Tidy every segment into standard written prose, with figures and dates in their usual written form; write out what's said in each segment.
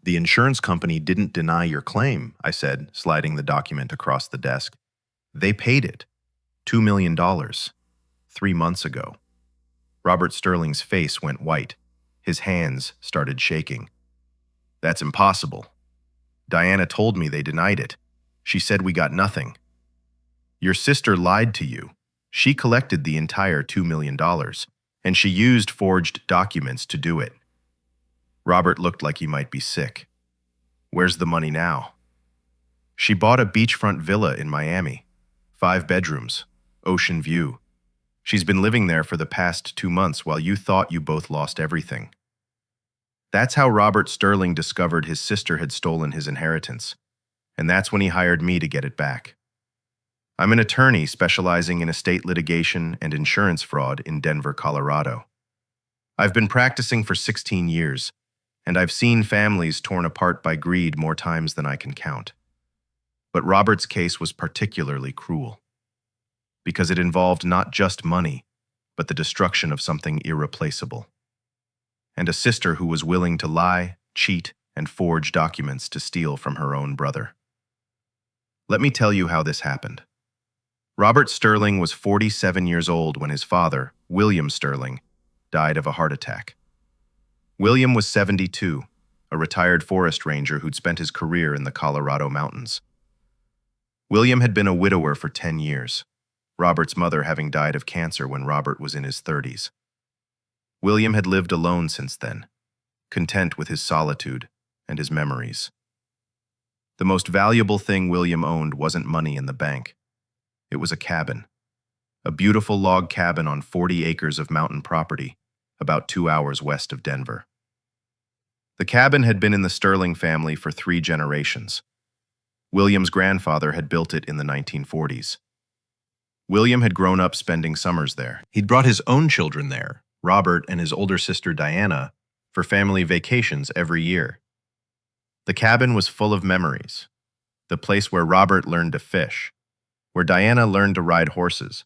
The insurance company didn't deny your claim, I said, sliding the document across the desk. They paid it. $2 million. 3 months ago. Robert Sterling's face went white. His hands started shaking. That's impossible. Diana told me they denied it. She said we got nothing. Your sister lied to you. She collected the entire $2 million, and she used forged documents to do it. Robert looked like he might be sick. Where's the money now? She bought a beachfront villa in Miami. 5 bedrooms. Ocean view. She's been living there for the past 2 months while you thought you both lost everything. That's how Robert Sterling discovered his sister had stolen his inheritance, and that's when he hired me to get it back. I'm an attorney specializing in estate litigation and insurance fraud in Denver, Colorado. I've been practicing for 16 years, and I've seen families torn apart by greed more times than I can count. But Robert's case was particularly cruel, because it involved not just money, but the destruction of something irreplaceable. And a sister who was willing to lie, cheat, and forge documents to steal from her own brother. Let me tell you how this happened. Robert Sterling was 47 years old when his father, William Sterling, died of a heart attack. William was 72, a retired forest ranger who'd spent his career in the Colorado mountains. William had been a widower for 10 years, Robert's mother having died of cancer when Robert was in his 30s. William had lived alone since then, content with his solitude and his memories. The most valuable thing William owned wasn't money in the bank. It was a cabin, a beautiful log cabin on 40 acres of mountain property, about 2 hours west of Denver. The cabin had been in the Sterling family for 3 generations. William's grandfather had built it in the 1940s. William had grown up spending summers there. He'd brought his own children there, Robert and his older sister Diana, for family vacations every year. The cabin was full of memories. The place where Robert learned to fish, where Diana learned to ride horses,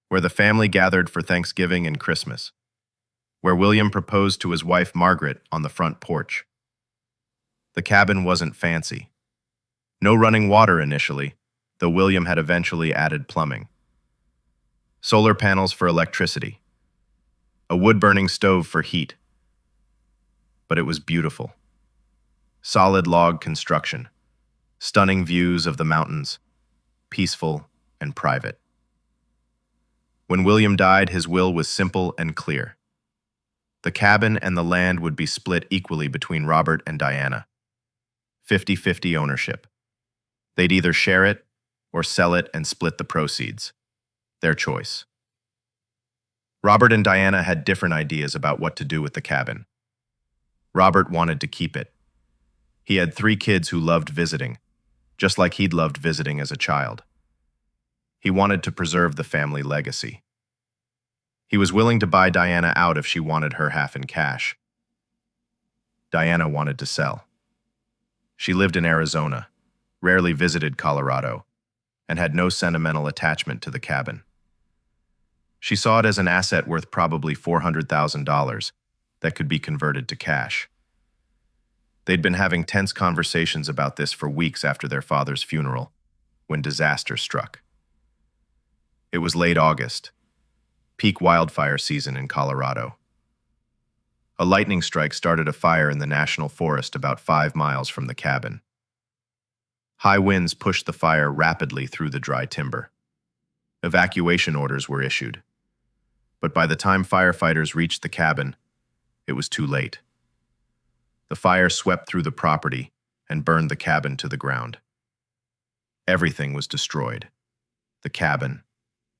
where the family gathered for Thanksgiving and Christmas, where William proposed to his wife Margaret on the front porch. The cabin wasn't fancy. No running water initially, though William had eventually added plumbing. Solar panels for electricity. A wood-burning stove for heat. But it was beautiful. Solid log construction. Stunning views of the mountains. Peaceful and private. When William died, his will was simple and clear. The cabin and the land would be split equally between Robert and Diana. 50-50 ownership. They'd either share it or sell it and split the proceeds. Their choice. Robert and Diana had different ideas about what to do with the cabin. Robert wanted to keep it. He had 3 kids who loved visiting, just like he'd loved visiting as a child. He wanted to preserve the family legacy. He was willing to buy Diana out if she wanted her half in cash. Diana wanted to sell. She lived in Arizona, rarely visited Colorado, and had no sentimental attachment to the cabin. She saw it as an asset worth probably $400,000 that could be converted to cash. They'd been having tense conversations about this for weeks after their father's funeral, when disaster struck. It was late August, peak wildfire season in Colorado. A lightning strike started a fire in the national forest about 5 miles from the cabin. High winds pushed the fire rapidly through the dry timber. Evacuation orders were issued. But by the time firefighters reached the cabin, it was too late. The fire swept through the property and burned the cabin to the ground. Everything was destroyed. The cabin,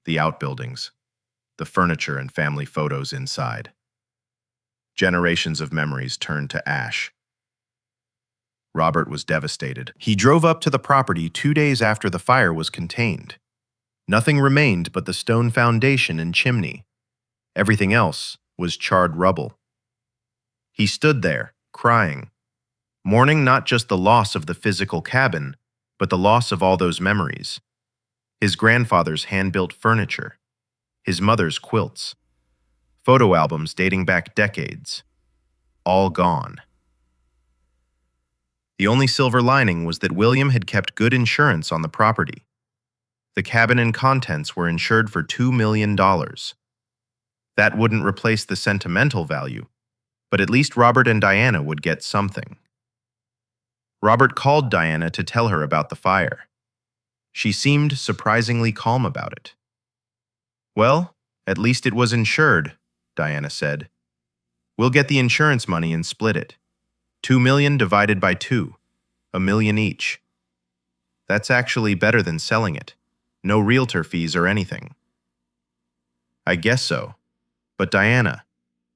the outbuildings, the furniture and family photos inside. Generations of memories turned to ash. Robert was devastated. He drove up to the property 2 days after the fire was contained. Nothing remained but the stone foundation and chimney. Everything else was charred rubble. He stood there, crying, mourning not just the loss of the physical cabin, but the loss of all those memories. His grandfather's hand-built furniture, his mother's quilts, photo albums dating back decades, all gone. The only silver lining was that William had kept good insurance on the property. The cabin and contents were insured for $2 million. That wouldn't replace the sentimental value, but at least Robert and Diana would get something. Robert called Diana to tell her about the fire. She seemed surprisingly calm about it. "Well, at least it was insured," Diana said. "We'll get the insurance money and split it. 2 million divided by 2, $1 million each. That's actually better than selling it. No realtor fees or anything." "I guess so. But Diana,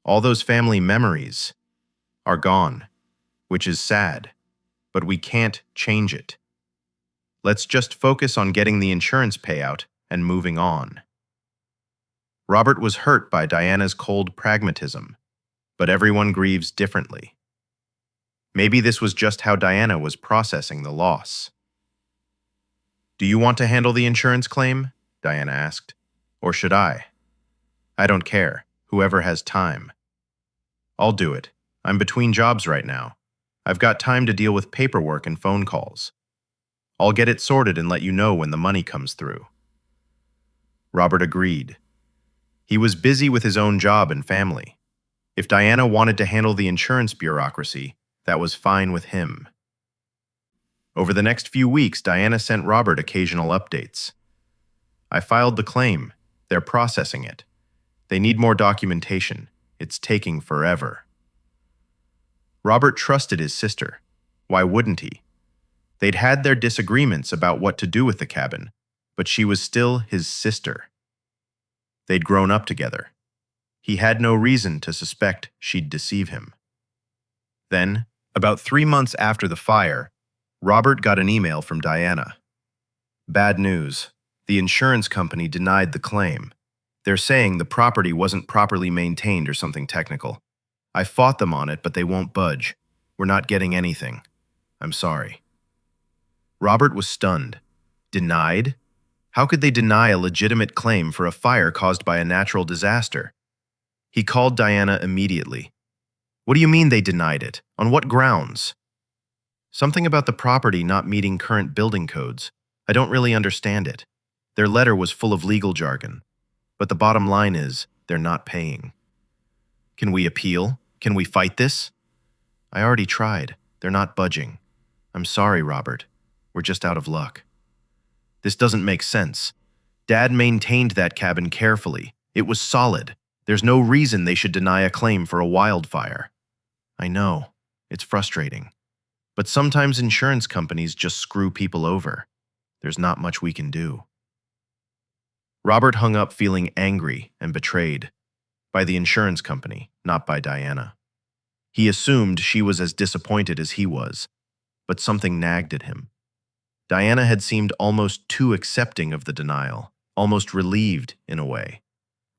all those family memories are gone, which is sad, but we can't change it. Let's just focus on getting the insurance payout and moving on." Robert was hurt by Diana's cold pragmatism, but everyone grieves differently. Maybe this was just how Diana was processing the loss. "Do you want to handle the insurance claim?" Diana asked. "Or should I?" "I don't care. Whoever has time." "I'll do it. I'm between jobs right now. I've got time to deal with paperwork and phone calls. I'll get it sorted and let you know when the money comes through." Robert agreed. He was busy with his own job and family. If Diana wanted to handle the insurance bureaucracy, that was fine with him. Over the next few weeks, Diana sent Robert occasional updates. "I filed the claim. They're processing it. They need more documentation. It's taking forever." Robert trusted his sister. Why wouldn't he? They'd had their disagreements about what to do with the cabin, but she was still his sister. They'd grown up together. He had no reason to suspect she'd deceive him. Then, about 3 months after the fire, Robert got an email from Diana. "Bad news. The insurance company denied the claim. They're saying the property wasn't properly maintained or something technical. I fought them on it, but they won't budge. We're not getting anything. I'm sorry." Robert was stunned. Denied? How could they deny a legitimate claim for a fire caused by a natural disaster? He called Diana immediately. "What do you mean they denied it? On what grounds?" "Something about the property not meeting current building codes. I don't really understand it. Their letter was full of legal jargon. But the bottom line is, they're not paying." "Can we appeal? Can we fight this?" "I already tried. They're not budging. I'm sorry, Robert. We're just out of luck." "This doesn't make sense. Dad maintained that cabin carefully. It was solid. There's no reason they should deny a claim for a wildfire." "I know. It's frustrating. But sometimes insurance companies just screw people over. There's not much we can do." Robert hung up feeling angry and betrayed. By the insurance company, not by Diana. He assumed she was as disappointed as he was, but something nagged at him. Diana had seemed almost too accepting of the denial, almost relieved in a way,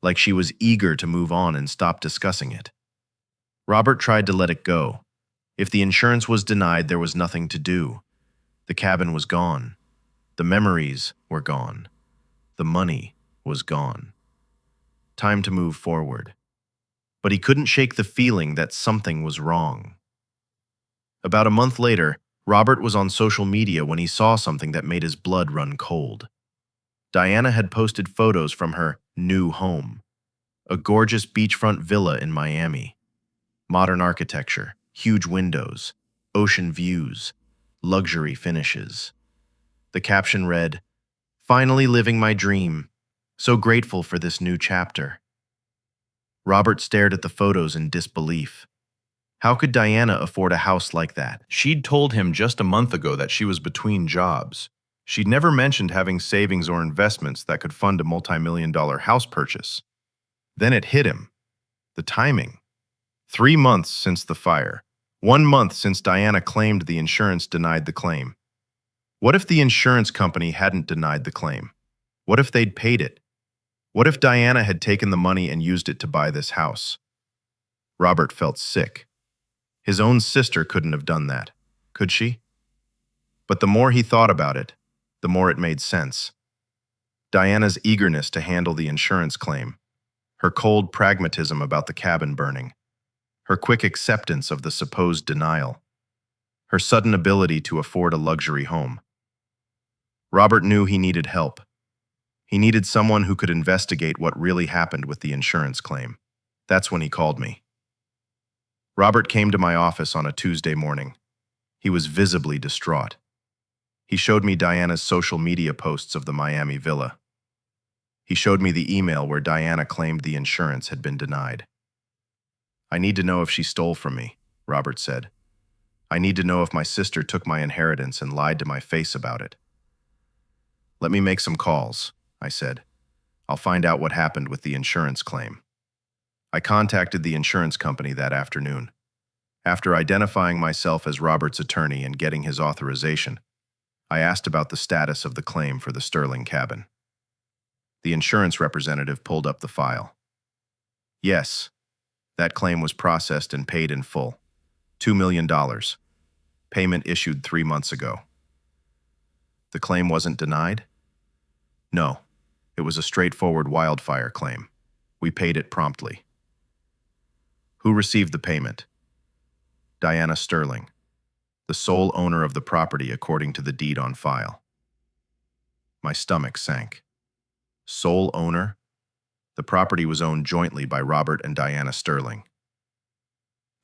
like she was eager to move on and stop discussing it. Robert tried to let it go. If the insurance was denied, there was nothing to do. The cabin was gone. The memories were gone. The money was gone. Time to move forward. But he couldn't shake the feeling that something was wrong. About a month later, Robert was on social media when he saw something that made his blood run cold. Diana had posted photos from her new home, a gorgeous beachfront villa in Miami. Modern architecture, huge windows, ocean views, luxury finishes. The caption read, "Finally living my dream. So grateful for this new chapter." Robert stared at the photos in disbelief. How could Diana afford a house like that? She'd told him just a month ago that she was between jobs. She'd never mentioned having savings or investments that could fund a multi-million-dollar house purchase. Then it hit him. The timing. 3 months since the fire. 1 month since Diana claimed the insurance denied the claim. What if the insurance company hadn't denied the claim? What if they'd paid it? What if Diana had taken the money and used it to buy this house? Robert felt sick. His own sister couldn't have done that, could she? But the more he thought about it, the more it made sense. Diana's eagerness to handle the insurance claim, her cold pragmatism about the cabin burning, her quick acceptance of the supposed denial, her sudden ability to afford a luxury home. Robert knew he needed help. He needed someone who could investigate what really happened with the insurance claim. That's when he called me. Robert came to my office on a Tuesday morning. He was visibly distraught. He showed me Diana's social media posts of the Miami villa. He showed me the email where Diana claimed the insurance had been denied. "I need to know if she stole from me," Robert said. "I need to know if my sister took my inheritance and lied to my face about it." "Let me make some calls," I said. "I'll find out what happened with the insurance claim." I contacted the insurance company that afternoon. After identifying myself as Robert's attorney and getting his authorization, I asked about the status of the claim for the Sterling cabin. The insurance representative pulled up the file. "Yes, that claim was processed and paid in full. $2 million. Payment issued 3 months ago." "The claim wasn't denied?" "No, it was a straightforward wildfire claim. We paid it promptly." "Who received the payment?" "Diana Sterling, the sole owner of the property according to the deed on file." My stomach sank. Sole owner? The property was owned jointly by Robert and Diana Sterling.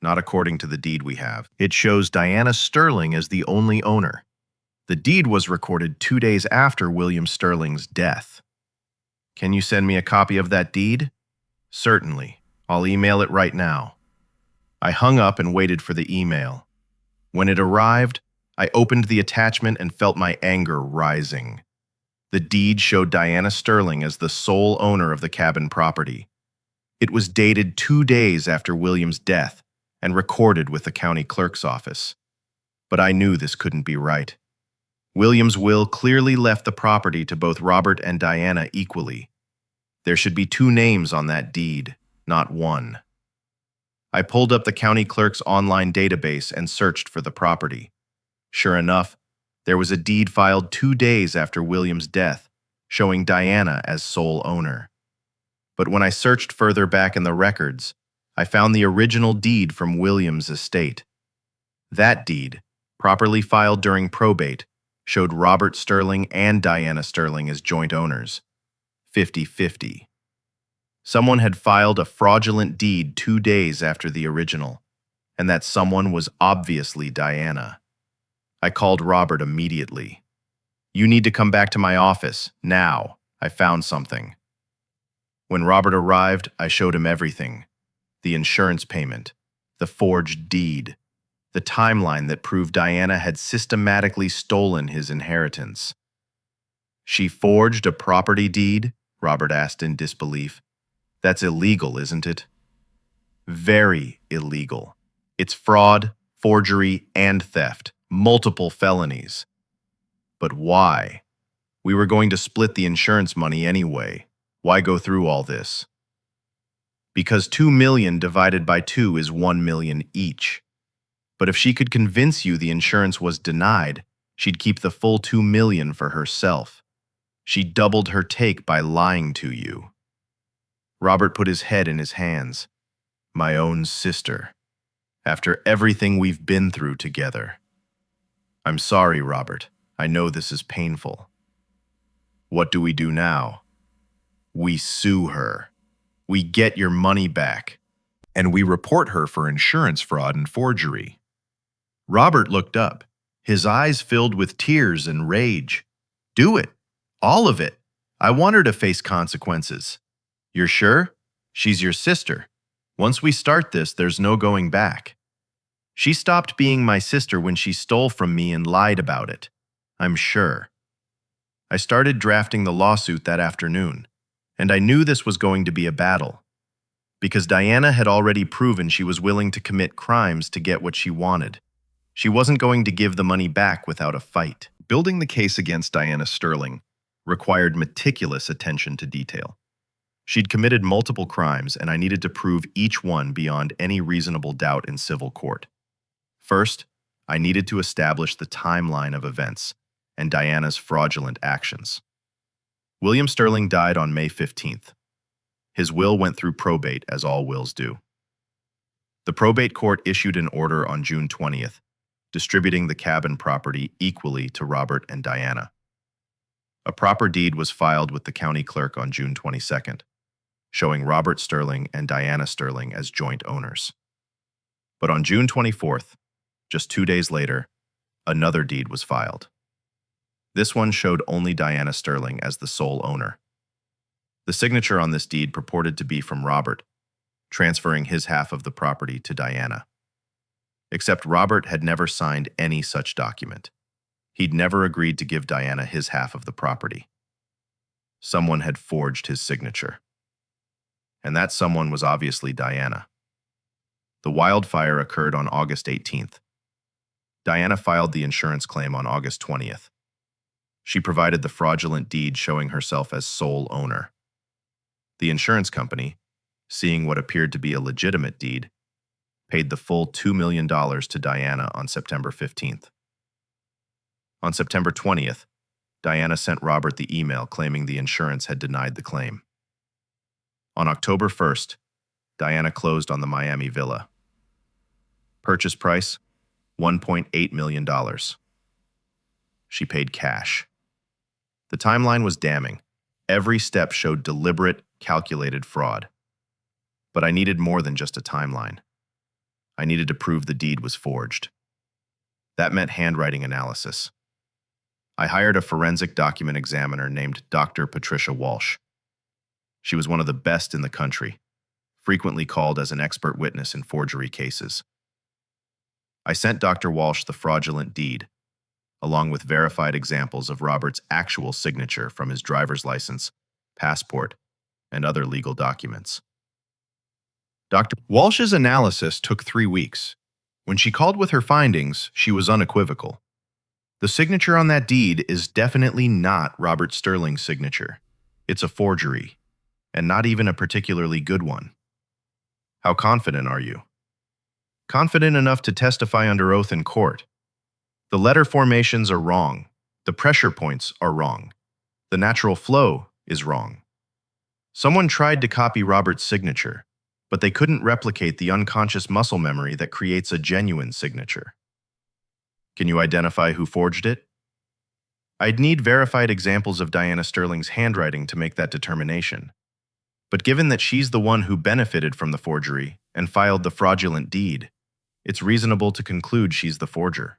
"Not according to the deed we have. It shows Diana Sterling as the only owner. The deed was recorded 2 days after William Sterling's death." "Can you send me a copy of that deed?" "Certainly. I'll email it right now." I hung up and waited for the email. When it arrived, I opened the attachment and felt my anger rising. The deed showed Diana Sterling as the sole owner of the cabin property. It was dated 2 days after William's death and recorded with the county clerk's office. But I knew this couldn't be right. William's will clearly left the property to both Robert and Diana equally. There should be 2 names on that deed, not 1. I pulled up the county clerk's online database and searched for the property. Sure enough, there was a deed filed 2 days after William's death, showing Diana as sole owner. But when I searched further back in the records, I found the original deed from William's estate. That deed, properly filed during probate, showed Robert Sterling and Diana Sterling as joint owners, 50-50. Someone had filed a fraudulent deed 2 days after the original, and that someone was obviously Diana. I called Robert immediately. "You need to come back to my office, now. I found something." When Robert arrived, I showed him everything. The insurance payment, the forged deed, the timeline that proved Diana had systematically stolen his inheritance. "She forged a property deed?" Robert asked in disbelief. "That's illegal, isn't it?" "Very illegal. It's fraud, forgery, and theft. Multiple felonies." "But why? We were going to split the insurance money anyway. Why go through all this?" "Because 2 million divided by 2 is 1 million each. But if she could convince you the insurance was denied, she'd keep the full 2 million for herself. She doubled her take by lying to you." Robert put his head in his hands. "My own sister. After everything we've been through together." "I'm sorry, Robert. I know this is painful." "What do we do now?" "We sue her. We get your money back. And we report her for insurance fraud and forgery." Robert looked up, his eyes filled with tears and rage. "Do it. All of it. I want her to face consequences." "You're sure? She's your sister. Once we start this, there's no going back." "She stopped being my sister when she stole from me and lied about it. I'm sure." I started drafting the lawsuit that afternoon, and I knew this was going to be a battle. Because Diana had already proven she was willing to commit crimes to get what she wanted. She wasn't going to give the money back without a fight. Building the case against Diana Sterling required meticulous attention to detail. She'd committed multiple crimes, and I needed to prove each one beyond any reasonable doubt in civil court. First, I needed to establish the timeline of events and Diana's fraudulent actions. William Sterling died on May 15th. His will went through probate, as all wills do. The probate court issued an order on June 20th, distributing the cabin property equally to Robert and Diana. A proper deed was filed with the county clerk on June 22nd, showing Robert Sterling and Diana Sterling as joint owners. But on June 24th, just 2 days later, another deed was filed. This one showed only Diana Sterling as the sole owner. The signature on this deed purported to be from Robert, transferring his half of the property to Diana. Except Robert had never signed any such document. He'd never agreed to give Diana his half of the property. Someone had forged his signature. And that someone was obviously Diana. The wildfire occurred on August 18th. Diana filed the insurance claim on August 20th. She provided the fraudulent deed showing herself as sole owner. The insurance company, seeing what appeared to be a legitimate deed, paid the full $2 million to Diana on September 15th. On September 20th, Diana sent Robert the email claiming the insurance had denied the claim. On October 1st, Diana closed on the Miami villa. Purchase price, $1.8 million. She paid cash. The timeline was damning. Every step showed deliberate, calculated fraud. But I needed more than just a timeline. I needed to prove the deed was forged. That meant handwriting analysis. I hired a forensic document examiner named Dr. Patricia Walsh. She was one of the best in the country, frequently called as an expert witness in forgery cases. I sent Dr. Walsh the fraudulent deed, along with verified examples of Robert's actual signature from his driver's license, passport, and other legal documents. Dr. Walsh's analysis took 3 weeks. When she called with her findings, she was unequivocal. The signature on that deed is definitely not Robert Sterling's signature. It's a forgery, and not even a particularly good one. How confident are you? Confident enough to testify under oath in court. The letter formations are wrong. The pressure points are wrong. The natural flow is wrong. Someone tried to copy Robert's signature, but they couldn't replicate the unconscious muscle memory that creates a genuine signature. Can you identify who forged it? I'd need verified examples of Diana Sterling's handwriting to make that determination. But given that she's the one who benefited from the forgery and filed the fraudulent deed, it's reasonable to conclude she's the forger.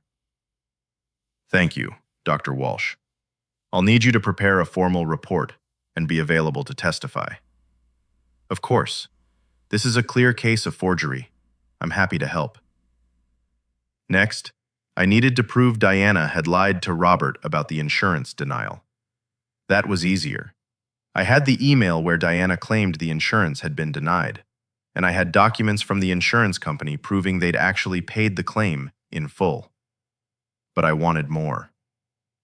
Thank you, Dr. Walsh. I'll need you to prepare a formal report and be available to testify. Of course. This is a clear case of forgery. I'm happy to help. Next, I needed to prove Diana had lied to Robert about the insurance denial. That was easier. I had the email where Diana claimed the insurance had been denied, and I had documents from the insurance company proving they'd actually paid the claim in full. But I wanted more.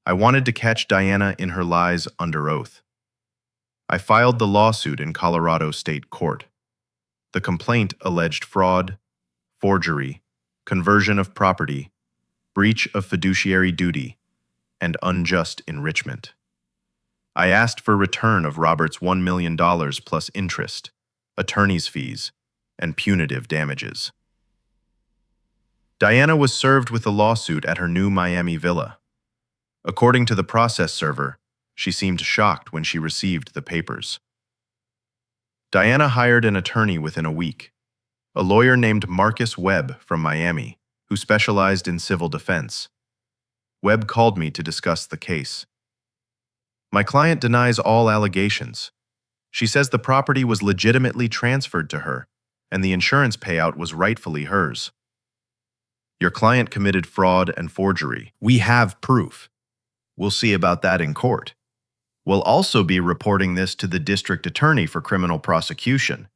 I wanted to catch Diana in her lies under oath. I filed the lawsuit in Colorado State Court. The complaint alleged fraud, forgery, conversion of property, breach of fiduciary duty, and unjust enrichment. I asked for return of Robert's $1 million plus interest, attorney's fees, and punitive damages. Diana was served with the lawsuit at her new Miami villa. According to the process server, she seemed shocked when she received the papers. Diana hired an attorney within a week, a lawyer named Marcus Webb from Miami, who specialized in civil defense. Webb called me to discuss the case. My client denies all allegations. She says the property was legitimately transferred to her, and the insurance payout was rightfully hers. Your client committed fraud and forgery. We have proof. We'll see about that in court. We'll also be reporting this to the district attorney for criminal prosecution.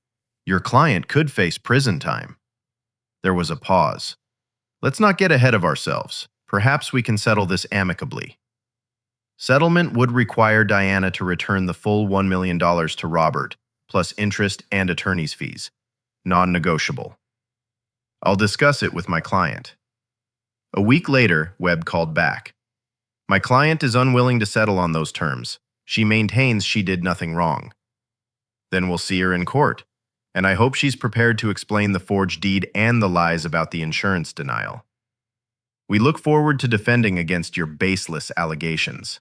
Your client could face prison time. There was a pause. Let's not get ahead of ourselves. Perhaps we can settle this amicably. Settlement would require Diana to return the full $1 million to Robert, plus interest and attorney's fees. Non-negotiable. I'll discuss it with my client. A week later, Webb called back. My client is unwilling to settle on those terms. She maintains she did nothing wrong. Then we'll see her in court, and I hope she's prepared to explain the forged deed and the lies about the insurance denial. We look forward to defending against your baseless allegations.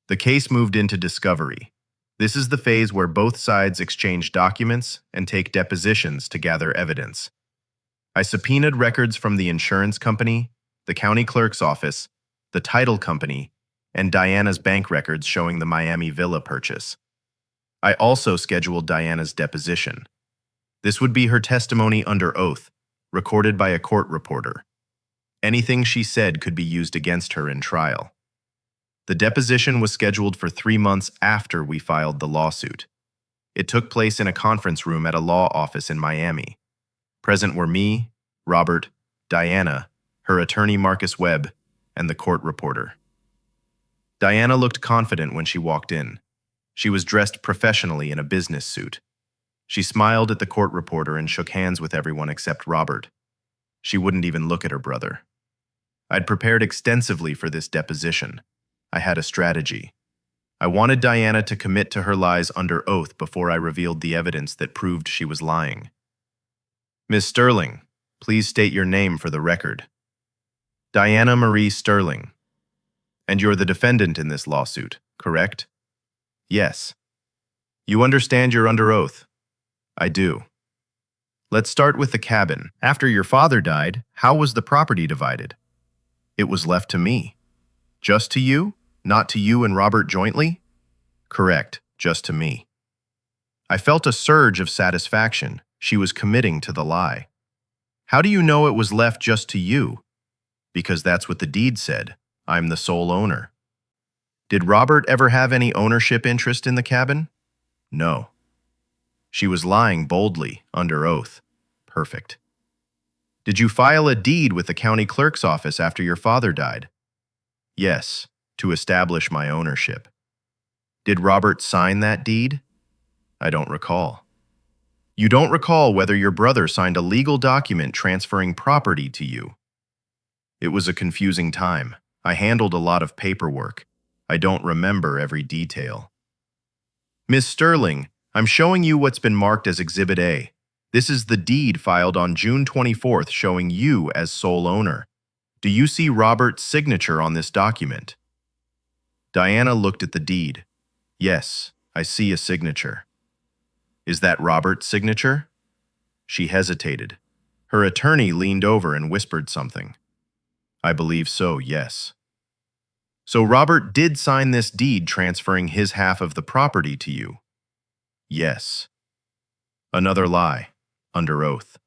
The case moved into discovery. This is the phase where both sides exchange documents and take depositions to gather evidence. I subpoenaed records from the insurance company, the county clerk's office, the title company, and Diana's bank records showing the Miami villa purchase. I also scheduled Diana's deposition. This would be her testimony under oath, recorded by a court reporter. Anything she said could be used against her in trial. The deposition was scheduled for 3 months after we filed the lawsuit. It took place in a conference room at a law office in Miami. Present were me, Robert, Diana, her attorney Marcus Webb, and the court reporter. Diana looked confident when she walked in. She was dressed professionally in a business suit. She smiled at the court reporter and shook hands with everyone except Robert. She wouldn't even look at her brother. I'd prepared extensively for this deposition. I had a strategy. I wanted Diana to commit to her lies under oath before I revealed the evidence that proved she was lying. Ms. Sterling, please state your name for the record. Diana Marie Sterling. And you're the defendant in this lawsuit, correct? Yes. You understand you're under oath? I do. Let's start with the cabin. After your father died, how was the property divided? It was left to me. Just to you? Not to you and Robert jointly? Correct, just to me. I felt a surge of satisfaction. She was committing to the lie. How do you know it was left just to you? Because that's what the deed said. I'm the sole owner. Did Robert ever have any ownership interest in the cabin? No. She was lying boldly, under oath. Perfect. Did you file a deed with the county clerk's office after your father died? Yes, to establish my ownership. Did Robert sign that deed? I don't recall. You don't recall whether your brother signed a legal document transferring property to you? It was a confusing time. I handled a lot of paperwork. I don't remember every detail. Ms. Sterling, I'm showing you what's been marked as Exhibit A. This is the deed filed on June 24th showing you as sole owner. Do you see Robert's signature on this document? Diana looked at the deed. Yes, I see a signature. Is that Robert's signature? She hesitated. Her attorney leaned over and whispered something. I believe so, yes. So Robert did sign this deed transferring his half of the property to you? Yes. Another lie, under oath.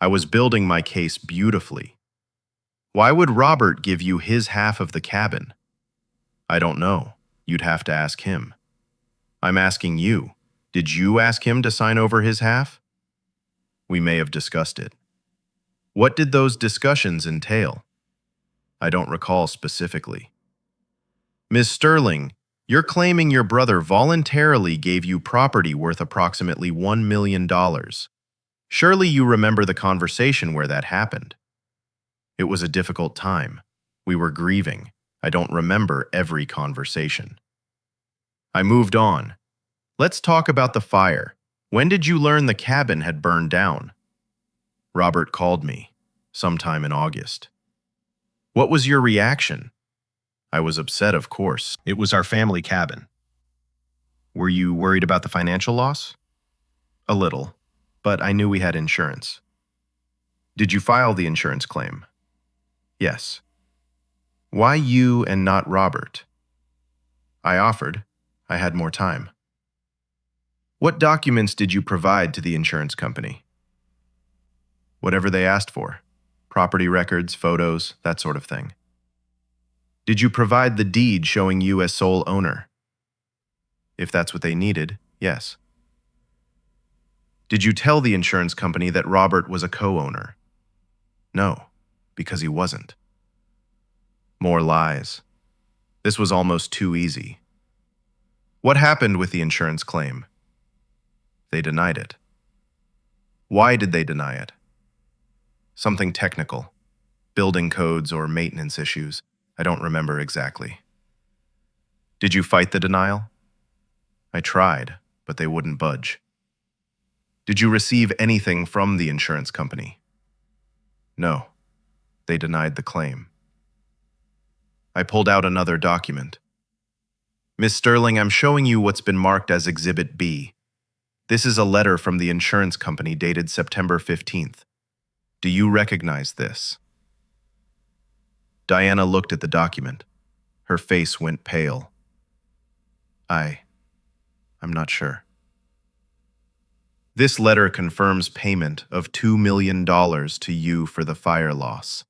I was building my case beautifully. Why would Robert give you his half of the cabin? I don't know. You'd have to ask him. I'm asking you. Did you ask him to sign over his half? We may have discussed it. What did those discussions entail? I don't recall specifically. Ms. Sterling, you're claiming your brother voluntarily gave you property worth approximately $1 million. Surely you remember the conversation where that happened. It was a difficult time. We were grieving. I don't remember every conversation. I moved on. Let's talk about the fire. When did you learn the cabin had burned down? Robert called me, sometime in August. What was your reaction? I was upset, of course. It was our family cabin. Were you worried about the financial loss? A little, but I knew we had insurance. Did you file the insurance claim? Yes. Why you and not Robert? I offered. I had more time. What documents did you provide to the insurance company? Whatever they asked for. Property records, photos, that sort of thing. Did you provide the deed showing you as sole owner? If that's what they needed, yes. Did you tell the insurance company that Robert was a co-owner? No, because he wasn't. More lies. This was almost too easy. What happened with the insurance claim? They denied it. Why did they deny it? Something technical. Building codes or maintenance issues. I don't remember exactly. Did you fight the denial? I tried, but they wouldn't budge. Did you receive anything from the insurance company? No. They denied the claim. I pulled out another document. Miss Sterling, I'm showing you what's been marked as Exhibit B. This is a letter from the insurance company dated September 15th. Do you recognize this? Diana looked at the document. Her face went pale. I'm not sure. This letter confirms payment of $2 million to you for the fire loss.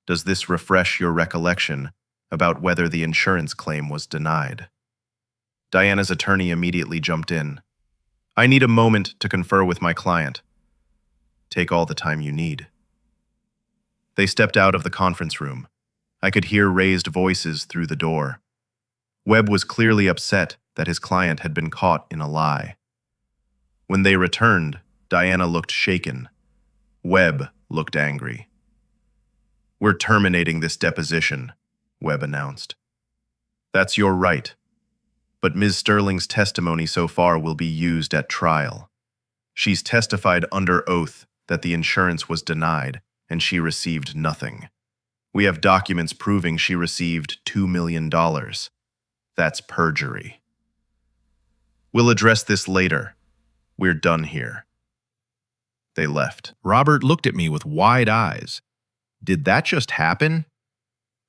Does this refresh your recollection about whether the insurance claim was denied? Diana's attorney immediately jumped in. I need a moment to confer with my client. Take all the time you need. They stepped out of the conference room. I could hear raised voices through the door. Webb was clearly upset that his client had been caught in a lie. When they returned, Diana looked shaken. Webb looked angry. We're terminating this deposition, Webb announced. That's your right. But Ms. Sterling's testimony so far will be used at trial. She's testified under oath that the insurance was denied and she received nothing. We have documents proving she received $2 million. That's perjury. We'll address this later. We're done here. They left. Robert looked at me with wide eyes. Did that just happen?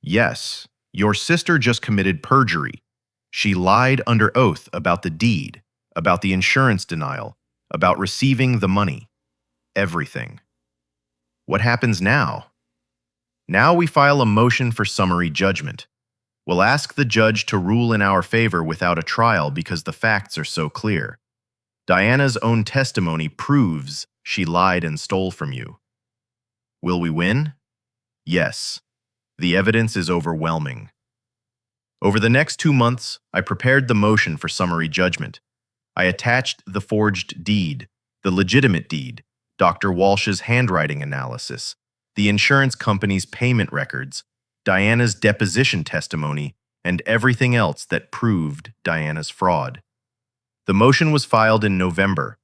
Yes. Your sister just committed perjury. She lied under oath about the deed, about the insurance denial, about receiving the money. Everything. What happens now? Now we file a motion for summary judgment. We'll ask the judge to rule in our favor without a trial because the facts are so clear. Diana's own testimony proves she lied and stole from you. Will we win? Yes. The evidence is overwhelming. Over the next 2 months, I prepared the motion for summary judgment. I attached the forged deed, the legitimate deed, Dr. Walsh's handwriting analysis, the insurance company's payment records, Diana's deposition testimony, and everything else that proved Diana's fraud. The motion was filed in November.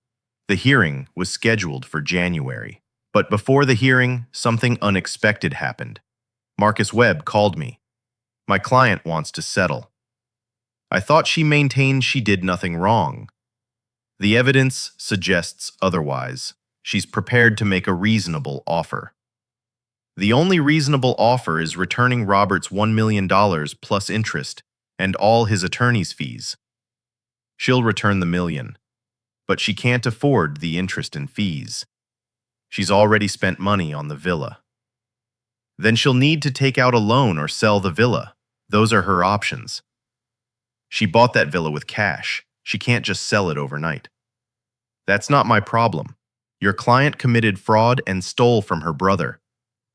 The hearing was scheduled for January. But before the hearing, something unexpected happened. Marcus Webb called me. My client wants to settle. I thought she maintained she did nothing wrong. The evidence suggests otherwise. She's prepared to make a reasonable offer. The only reasonable offer is returning Robert's $1 million plus interest and all his attorney's fees. She'll return the million, but she can't afford the interest and fees. She's already spent money on the villa. Then she'll need to take out a loan or sell the villa. Those are her options. She bought that villa with cash. She can't just sell it overnight. That's not my problem. Your client committed fraud and stole from her brother.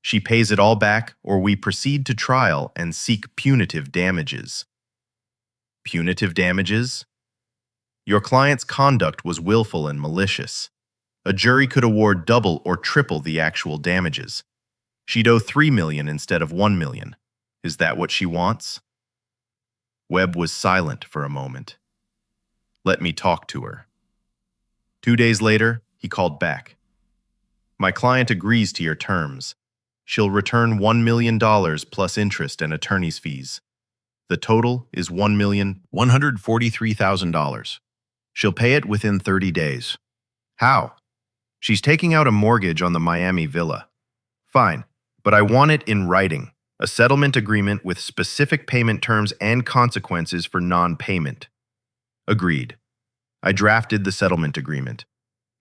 She pays it all back, or we proceed to trial and seek punitive damages. Punitive damages? Your client's conduct was willful and malicious. A jury could award double or triple the actual damages. She'd owe $3 million instead of $1 million. Is that what she wants? Webb was silent for a moment. Let me talk to her. 2 days later, he called back. My client agrees to your terms. She'll return $1 million plus interest and attorney's fees. The total is $1,143,000. She'll pay it within 30 days. How? She's taking out a mortgage on the Miami villa. Fine, but I want it in writing, a settlement agreement with specific payment terms and consequences for non-payment. Agreed. I drafted the settlement agreement.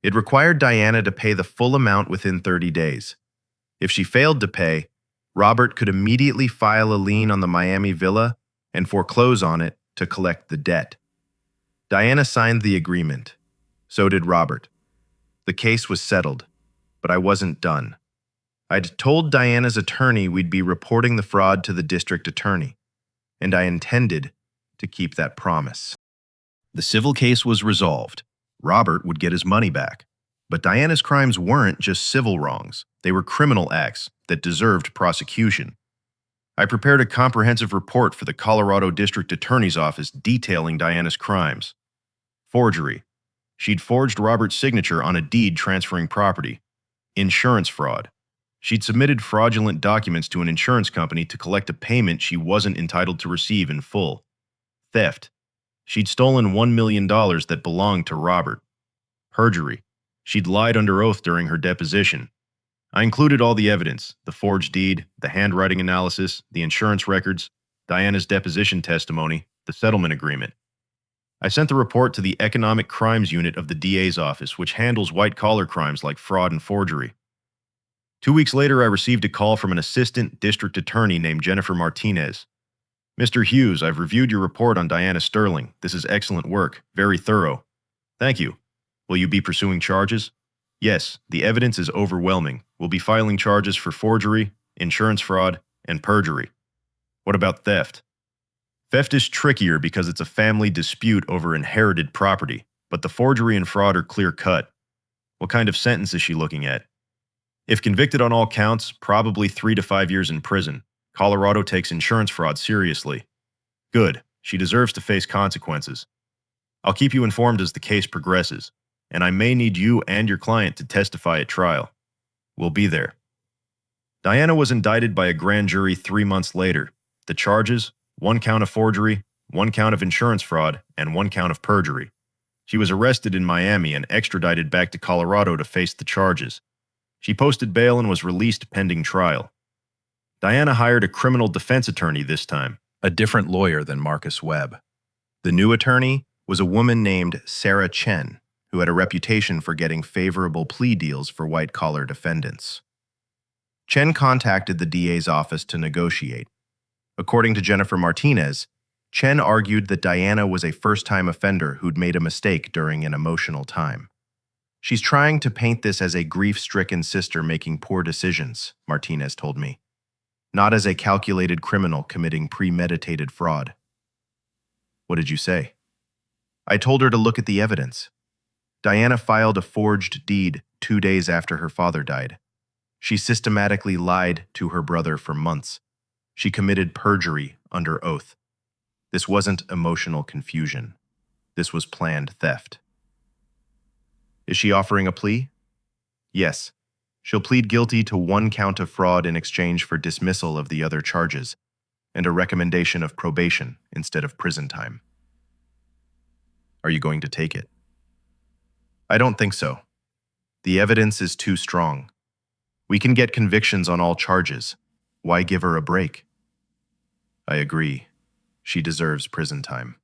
It required Diana to pay the full amount within 30 days. If she failed to pay, Robert could immediately file a lien on the Miami villa and foreclose on it to collect the debt. Diana signed the agreement. So did Robert. The case was settled, but I wasn't done. I'd told Diana's attorney we'd be reporting the fraud to the district attorney, and I intended to keep that promise. The civil case was resolved. Robert would get his money back. But Diana's crimes weren't just civil wrongs. They were criminal acts that deserved prosecution. I prepared a comprehensive report for the Colorado District Attorney's Office detailing Diana's crimes. Forgery. She'd forged Robert's signature on a deed transferring property. Insurance fraud. She'd submitted fraudulent documents to an insurance company to collect a payment she wasn't entitled to receive in full. Theft. She'd stolen $1 million that belonged to Robert. Perjury. She'd lied under oath during her deposition. I included all the evidence: the forged deed, the handwriting analysis, the insurance records, Diana's deposition testimony, the settlement agreement. I sent the report to the Economic Crimes Unit of the DA's office, which handles white-collar crimes like fraud and forgery. 2 weeks later, I received a call from an assistant district attorney named Jennifer Martinez. "Mr. Hughes, I've reviewed your report on Diana Sterling. This is excellent work, very thorough." "Thank you. Will you be pursuing charges?" "Yes, the evidence is overwhelming. We'll be filing charges for forgery, insurance fraud, and perjury." "What about theft?" "Theft is trickier because it's a family dispute over inherited property, but the forgery and fraud are clear-cut." "What kind of sentence is she looking at?" "If convicted on all counts, probably 3 to 5 years in prison. Colorado takes insurance fraud seriously." "Good. She deserves to face consequences. I'll keep you informed as the case progresses, and I may need you and your client to testify at trial." "We'll be there." Diana was indicted by a grand jury 3 months later. The charges: 1 count of forgery, 1 count of insurance fraud, and 1 count of perjury. She was arrested in Miami and extradited back to Colorado to face the charges. She posted bail and was released pending trial. Diana hired a criminal defense attorney this time, a different lawyer than Marcus Webb. The new attorney was a woman named Sarah Chen, who had a reputation for getting favorable plea deals for white-collar defendants. Chen contacted the DA's office to negotiate. According to Jennifer Martinez, Chen argued that Diana was a first-time offender who'd made a mistake during an emotional time. "She's trying to paint this as a grief-stricken sister making poor decisions," Martinez told me, "not as a calculated criminal committing premeditated fraud." "What did you say?" "I told her to look at the evidence. Diana filed a forged deed 2 days after her father died. She systematically lied to her brother for months. She committed perjury under oath. This wasn't emotional confusion. This was planned theft." "Is she offering a plea?" "Yes. She'll plead guilty to 1 count of fraud in exchange for dismissal of the other charges, and a recommendation of probation instead of prison time." "Are you going to take it?" "I don't think so. The evidence is too strong. We can get convictions on all charges. Why give her a break?" "I agree. She deserves prison time."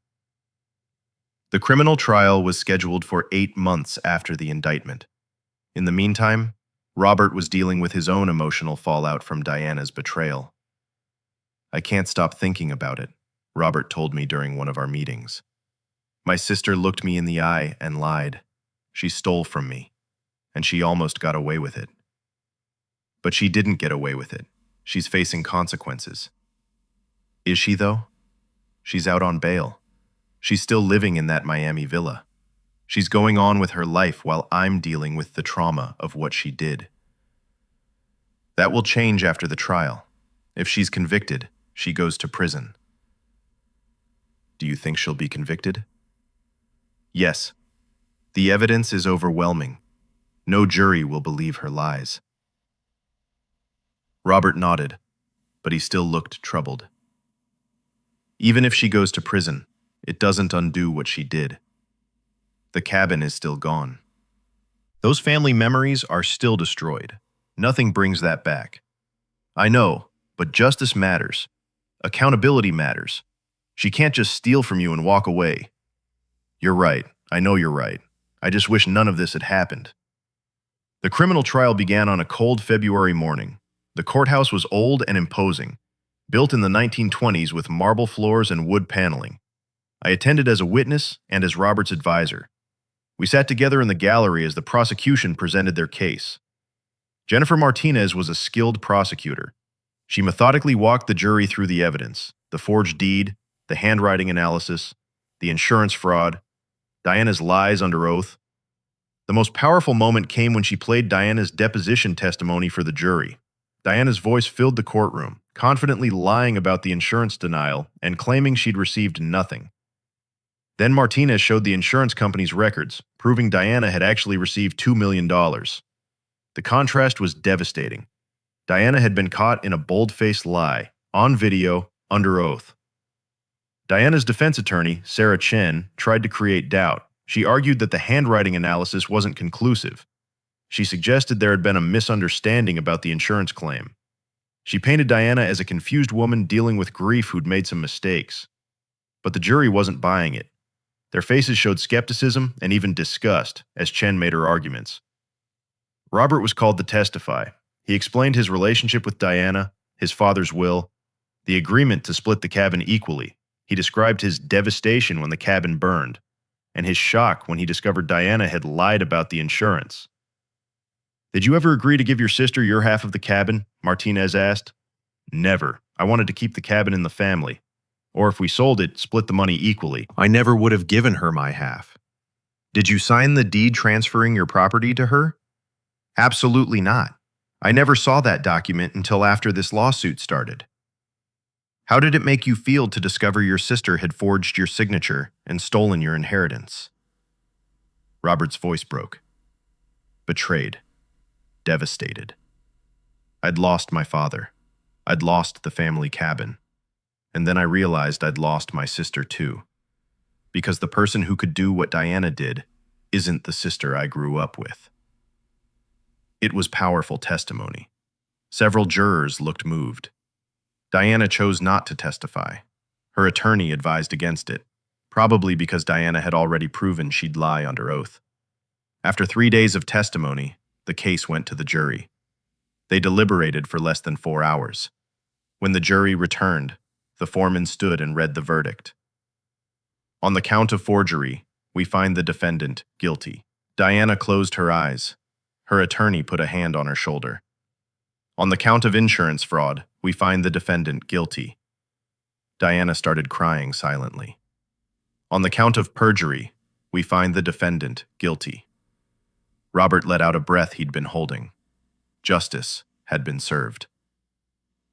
The criminal trial was scheduled for 8 months after the indictment. In the meantime, Robert was dealing with his own emotional fallout from Diana's betrayal. "I can't stop thinking about it," Robert told me during one of our meetings. "My sister looked me in the eye and lied. She stole from me, and she almost got away with it. But she didn't get away with it. She's facing consequences." "Is she, though? She's out on bail. She's still living in that Miami villa. She's going on with her life while I'm dealing with the trauma of what she did. That will change after the trial. If she's convicted, she goes to prison." "Do you think she'll be convicted?" "Yes. The evidence is overwhelming. No jury will believe her lies." Robert nodded, but he still looked troubled. "Even if she goes to prison, it doesn't undo what she did. The cabin is still gone. Those family memories are still destroyed. Nothing brings that back. I know, but justice matters. Accountability matters. She can't just steal from you and walk away." "You're right. I know you're right. I just wish none of this had happened." The criminal trial began on a cold February morning. The courthouse was old and imposing, built in the 1920s with marble floors and wood paneling. I attended as a witness and as Robert's advisor. We sat together in the gallery as the prosecution presented their case. Jennifer Martinez was a skilled prosecutor. She methodically walked the jury through the evidence: the forged deed, the handwriting analysis, the insurance fraud, Diana's lies under oath. The most powerful moment came when she played Diana's deposition testimony for the jury. Diana's voice filled the courtroom, confidently lying about the insurance denial and claiming she'd received nothing. Then Martinez showed the insurance company's records, proving Diana had actually received $2 million. The contrast was devastating. Diana had been caught in a bold-faced lie, on video, under oath. Diana's defense attorney, Sarah Chen, tried to create doubt. She argued that the handwriting analysis wasn't conclusive. She suggested there had been a misunderstanding about the insurance claim. She painted Diana as a confused woman dealing with grief who'd made some mistakes. But the jury wasn't buying it. Their faces showed skepticism and even disgust as Chen made her arguments. Robert was called to testify. He explained his relationship with Diana, his father's will, the agreement to split the cabin equally. He described his devastation when the cabin burned, and his shock when he discovered Diana had lied about the insurance. "Did you ever agree to give your sister your half of the cabin?" Martinez asked. "Never. I wanted to keep the cabin in the family. Or if we sold it, split the money equally. I never would have given her my half." "Did you sign the deed transferring your property to her?" "Absolutely not. I never saw that document until after this lawsuit started." "How did it make you feel to discover your sister had forged your signature and stolen your inheritance?" Robert's voice broke. "Betrayed. Devastated. I'd lost my father. I'd lost the family cabin. And then I realized I'd lost my sister too. Because the person who could do what Diana did isn't the sister I grew up with." It was powerful testimony. Several jurors looked moved. Diana chose not to testify. Her attorney advised against it, probably because Diana had already proven she'd lie under oath. After 3 days of testimony, the case went to the jury. They deliberated for less than 4 hours. When the jury returned, the foreman stood and read the verdict. "On the count of forgery, we find the defendant guilty." Diana closed her eyes. Her attorney put a hand on her shoulder. "On the count of insurance fraud, we find the defendant guilty." Diana started crying silently. "On the count of perjury, we find the defendant guilty." Robert let out a breath he'd been holding. Justice had been served.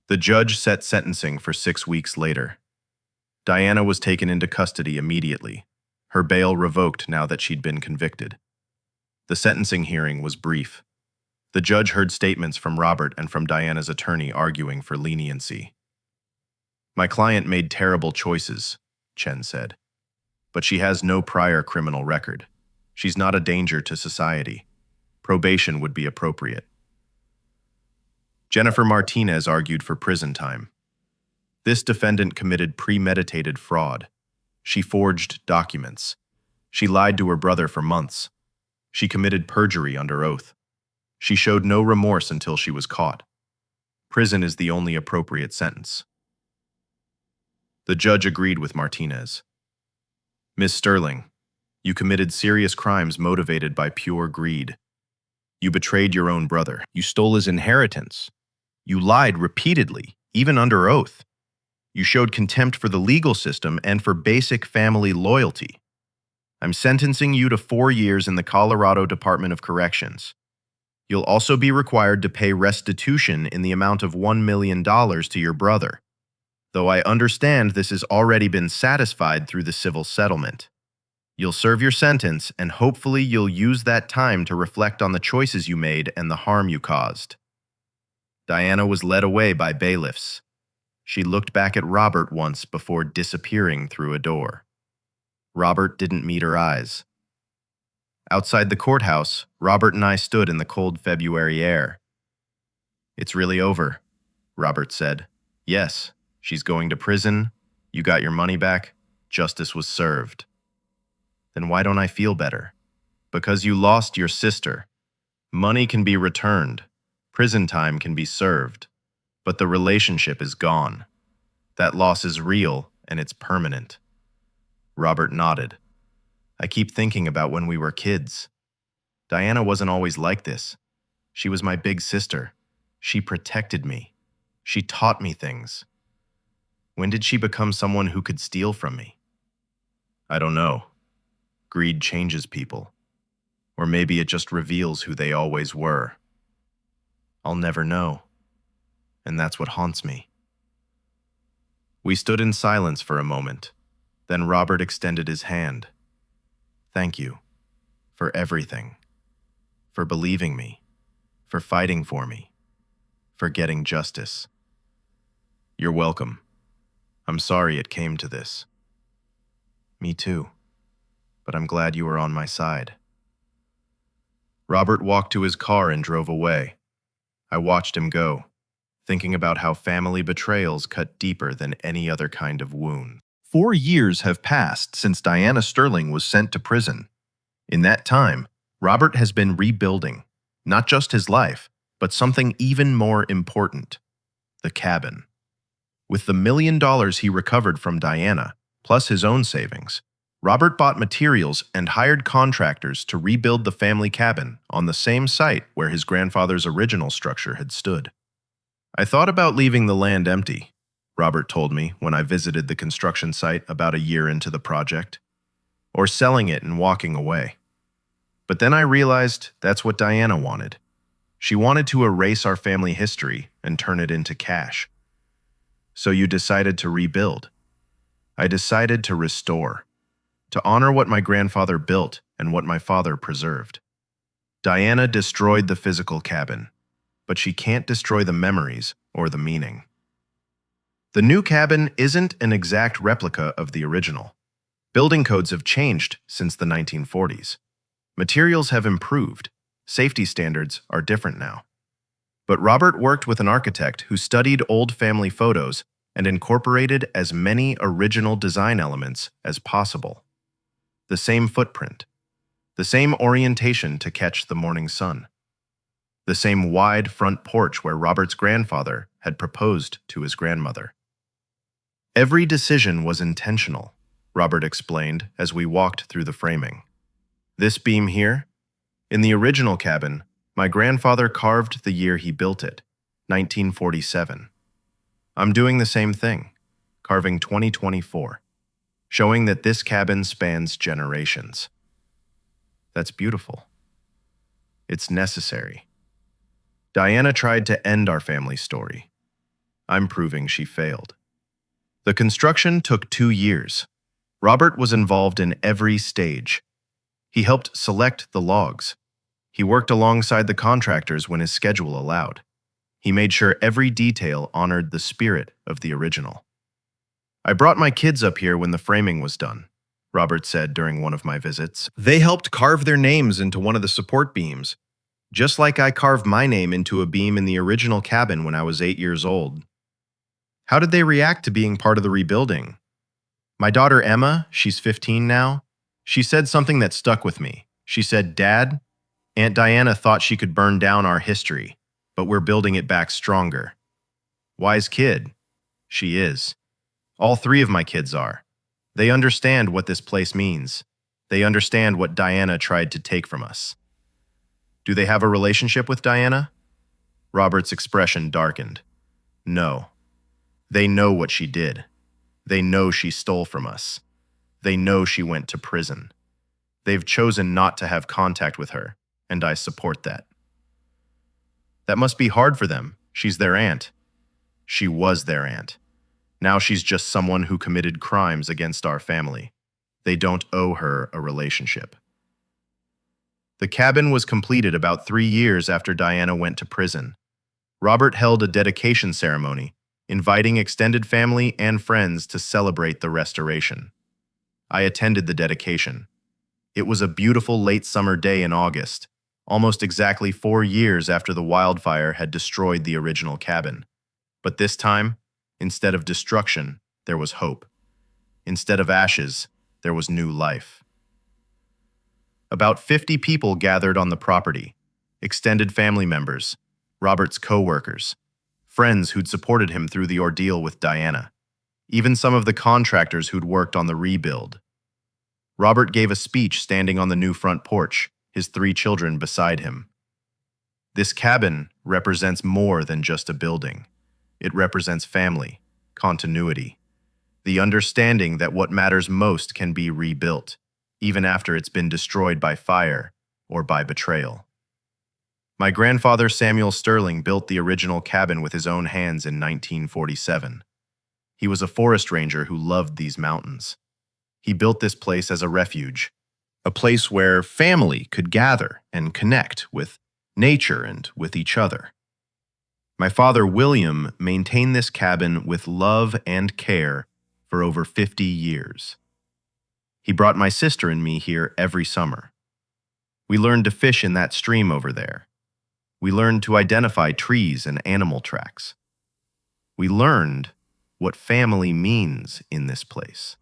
The judge set sentencing for 6 weeks later. Diana was taken into custody immediately, her bail revoked now that she'd been convicted. The sentencing hearing was brief. The judge heard statements from Robert and from Diana's attorney arguing for leniency. "My client made terrible choices," Chen said. "But she has no prior criminal record. She's not a danger to society. Probation would be appropriate." Jennifer Martinez argued for prison time. This defendant committed premeditated fraud. She forged documents. She lied to her brother for months. She committed perjury under oath. She showed no remorse until she was caught. Prison is the only appropriate sentence. The judge agreed with Martinez. "Ms. Sterling, you committed serious crimes motivated by pure greed. You betrayed your own brother. You stole his inheritance. You lied repeatedly, even under oath. You showed contempt for the legal system and for basic family loyalty. I'm sentencing you to 4 years in the Colorado Department of Corrections. You'll also be required to pay restitution in the amount of $1 million to your brother, though I understand this has already been satisfied through the civil settlement. You'll serve your sentence, and hopefully you'll use that time to reflect on the choices you made and the harm you caused." Diana was led away by bailiffs. She looked back at Robert once before disappearing through a door. Robert didn't meet her eyes. Outside the courthouse, Robert and I stood in the cold February air. "It's really over," Robert said. "Yes, she's going to prison. You got your money back. Justice was served." "Then why don't I feel better?" "Because you lost your sister. Money can be returned. Prison time can be served. But the relationship is gone. That loss is real, and it's permanent." Robert nodded. "I keep thinking about when we were kids. Diana wasn't always like this. She was my big sister. She protected me. She taught me things. When did she become someone who could steal from me? I don't know. Greed changes people. Or maybe it just reveals who they always were. I'll never know. And that's what haunts me." We stood in silence for a moment. Then Robert extended his hand. "Thank you. For everything. For believing me. For fighting for me. for getting justice. You're welcome. I'm sorry it came to this. Me too, but I'm glad you were on my side. Robert walked to his car and drove away. I watched him go, thinking about how family betrayals cut deeper than any other kind of wound. 4 years have passed since Diana Sterling was sent to prison. In that time, Robert has been rebuilding, not just his life, but something even more important: the cabin. With the $1 million he recovered from Diana, plus his own savings, Robert bought materials and hired contractors to rebuild the family cabin on the same site where his grandfather's original structure had stood. I thought about leaving the land empty, Robert told me when I visited the construction site about a year into the project, or selling it and walking away. But then I realized that's what Diana wanted. She wanted to erase our family history and turn it into cash. So you decided to rebuild. I decided to restore, to honor what my grandfather built and what my father preserved. Diana destroyed the physical cabin, but she can't destroy the memories or the meaning. The new cabin isn't an exact replica of the original. Building codes have changed since the 1940s. Materials have improved. Safety standards are different now. But Robert worked with an architect who studied old family photos and incorporated as many original design elements as possible. The same footprint, the same orientation to catch the morning sun, the same wide front porch where Robert's grandfather had proposed to his grandmother. Every decision was intentional, Robert explained as we walked through the framing. This beam here? In the original cabin, my grandfather carved the year he built it, 1947. I'm doing the same thing, carving 2024, showing that this cabin spans generations. That's beautiful. It's necessary. Diana tried to end our family story. I'm proving she failed. The construction took 2 years. Robert was involved in every stage. He helped select the logs. He worked alongside the contractors when his schedule allowed. He made sure every detail honored the spirit of the original. I brought my kids up here when the framing was done, Robert said during one of my visits. They helped carve their names into one of the support beams, just like I carved my name into a beam in the original cabin when I was 8 years old. How did they react to being part of the rebuilding? My daughter Emma, she's 15 now, she said something that stuck with me. She said, "Dad, Aunt Diana thought she could burn down our history, but we're building it back stronger." Wise kid. She is. All 3 of my kids are. They understand what this place means. They understand what Diana tried to take from us. Do they have a relationship with Diana? Robert's expression darkened. No. They know what she did. They know she stole from us. They know she went to prison. They've chosen not to have contact with her, and I support that. That must be hard for them. She's their aunt. She was their aunt. Now she's just someone who committed crimes against our family. They don't owe her a relationship. The cabin was completed about 3 years after Diana went to prison. Robert held a dedication ceremony, inviting extended family and friends to celebrate the restoration. I attended the dedication. It was a beautiful late summer day in August, almost exactly 4 years after the wildfire had destroyed the original cabin. But this time, instead of destruction, there was hope. Instead of ashes, there was new life. About 50 people gathered on the property, extended family members, Robert's co-workers, friends who'd supported him through the ordeal with Diana, even some of the contractors who'd worked on the rebuild. Robert gave a speech standing on the new front porch, his 3 children beside him. This cabin represents more than just a building. It represents family, continuity, the understanding that what matters most can be rebuilt, even after it's been destroyed by fire or by betrayal. My grandfather Samuel Sterling built the original cabin with his own hands in 1947. He was a forest ranger who loved these mountains. He built this place as a refuge, a place where family could gather and connect with nature and with each other. My father, William, maintained this cabin with love and care for over 50 years. He brought my sister and me here every summer. We learned to fish in that stream over there. We learned to identify trees and animal tracks. We learned what family means in this place.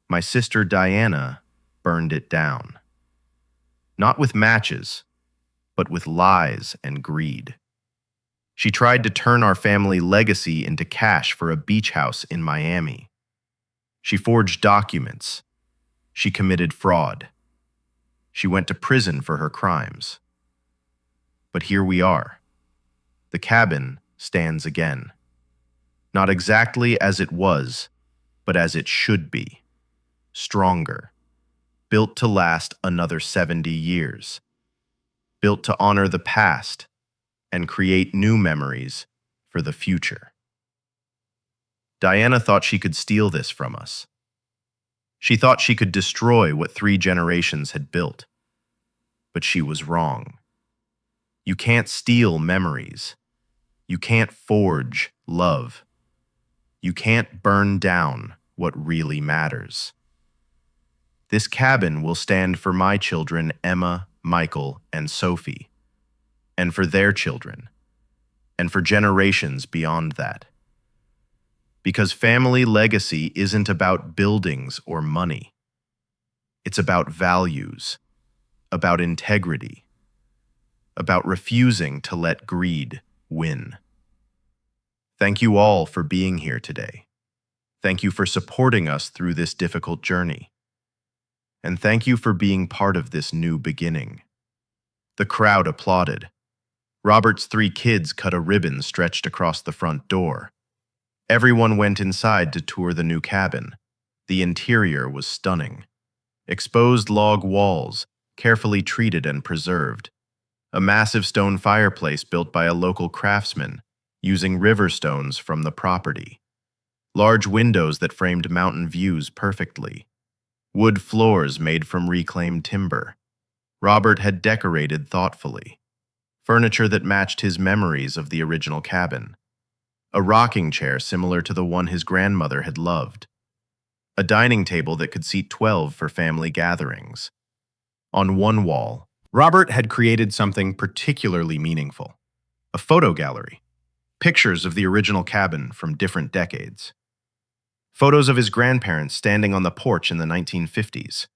My sister Diana burned it down. Not with matches, but with lies and greed. She tried to turn our family legacy into cash for a beach house in Miami. She forged documents. She committed fraud. She went to prison for her crimes. But here we are. The cabin stands again. Not exactly as it was, but as it should be. Stronger. Built to last another 70 years. Built to honor the past and create new memories for the future. Diana thought she could steal this from us. She thought she could destroy what 3 generations had built. But she was wrong. You can't steal memories. You can't forge love. You can't burn down what really matters. This cabin will stand for my children, Emma, Michael, and Sophie, and for their children, and for generations beyond that. Because family legacy isn't about buildings or money. It's about values, about integrity, about refusing to let greed win. Thank you all for being here today. Thank you for supporting us through this difficult journey. And thank you for being part of this new beginning. The crowd applauded. Robert's 3 kids cut a ribbon stretched across the front door. Everyone went inside to tour the new cabin. The interior was stunning. Exposed log walls, carefully treated and preserved. A massive stone fireplace built by a local craftsman, using river stones from the property. Large windows that framed mountain views perfectly. Wood floors made from reclaimed timber. Robert had decorated thoughtfully. Furniture that matched his memories of the original cabin. A rocking chair similar to the one his grandmother had loved. A dining table that could seat 12 for family gatherings. On one wall, Robert had created something particularly meaningful. A photo gallery. Pictures of the original cabin from different decades. Photos of his grandparents standing on the porch in the 1950s.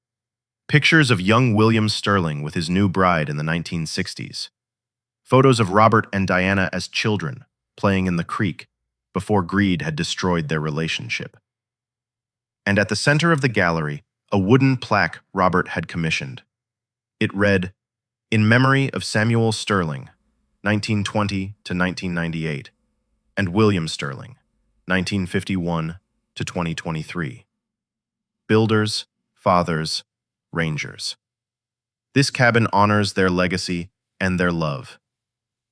Pictures of young William Sterling with his new bride in the 1960s. Photos of Robert and Diana as children, playing in the creek, before greed had destroyed their relationship. And at the center of the gallery, a wooden plaque Robert had commissioned. It read, "In memory of Samuel Sterling, 1920 to 1998, and William Sterling, 1951 to 2023. Builders, fathers, rangers. This cabin honors their legacy and their love.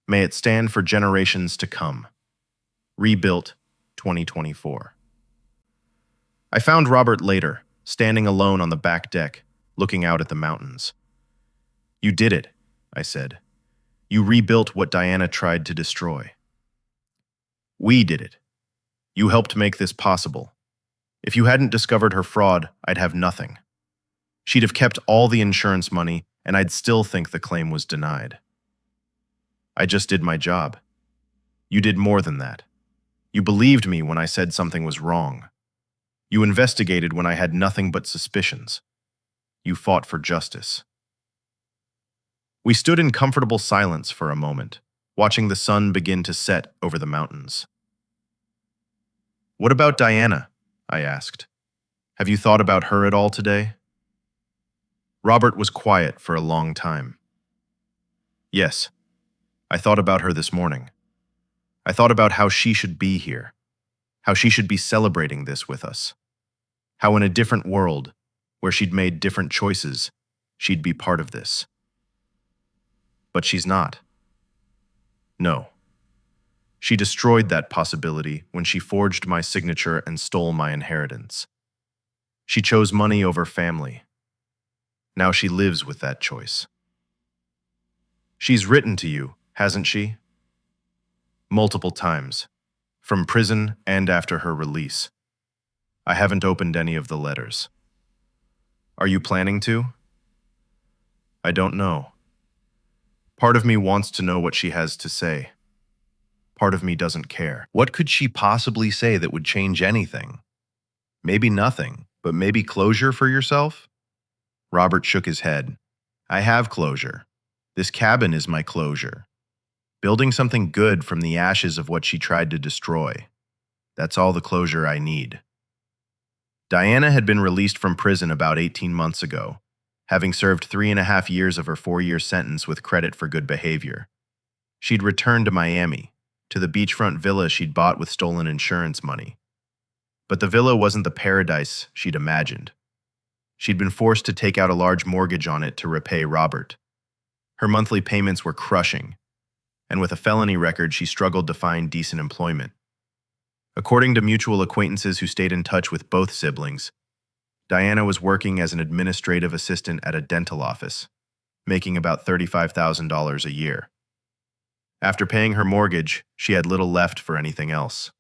May it stand for generations to come. Rebuilt 2024. I found Robert later, standing alone on the back deck, looking out at the mountains. You did it, I said. You rebuilt what Diana tried to destroy. We did it. You helped make this possible. If you hadn't discovered her fraud, I'd have nothing. She'd have kept all the insurance money, and I'd still think the claim was denied. I just did my job. You did more than that. You believed me when I said something was wrong. You investigated when I had nothing but suspicions. You fought for justice." We stood in comfortable silence for a moment, watching the sun begin to set over the mountains. "What about Diana?" I asked. "Have you thought about her at all today?" Robert was quiet for a long time. "Yes, I thought about her this morning. I thought about how she should be here, how she should be celebrating this with us, how in a different world, where she'd made different choices, she'd be part of this. But she's not. No. She destroyed that possibility when she forged my signature and stole my inheritance. She chose money over family. Now she lives with that choice. She's written to you, hasn't she? Multiple times, from prison and after her release. I haven't opened any of the letters. Are you planning to? I don't know. Part of me wants to know what she has to say. Part of me doesn't care. What could she possibly say that would change anything? Maybe nothing, but maybe closure for yourself? Robert shook his head. I have closure. This cabin is my closure. Building something good from the ashes of what she tried to destroy. That's all the closure I need. Diana had been released from prison about 18 months ago, having served 3.5 years of her 4-year sentence with credit for good behavior. She'd returned to Miami, to the beachfront villa she'd bought with stolen insurance money. But the villa wasn't the paradise she'd imagined. She'd been forced to take out a large mortgage on it to repay Robert. Her monthly payments were crushing, and with a felony record, she struggled to find decent employment. According to mutual acquaintances who stayed in touch with both siblings, Diana was working as an administrative assistant at a dental office, making about $35,000 a year. After paying her mortgage, she had little left for anything else.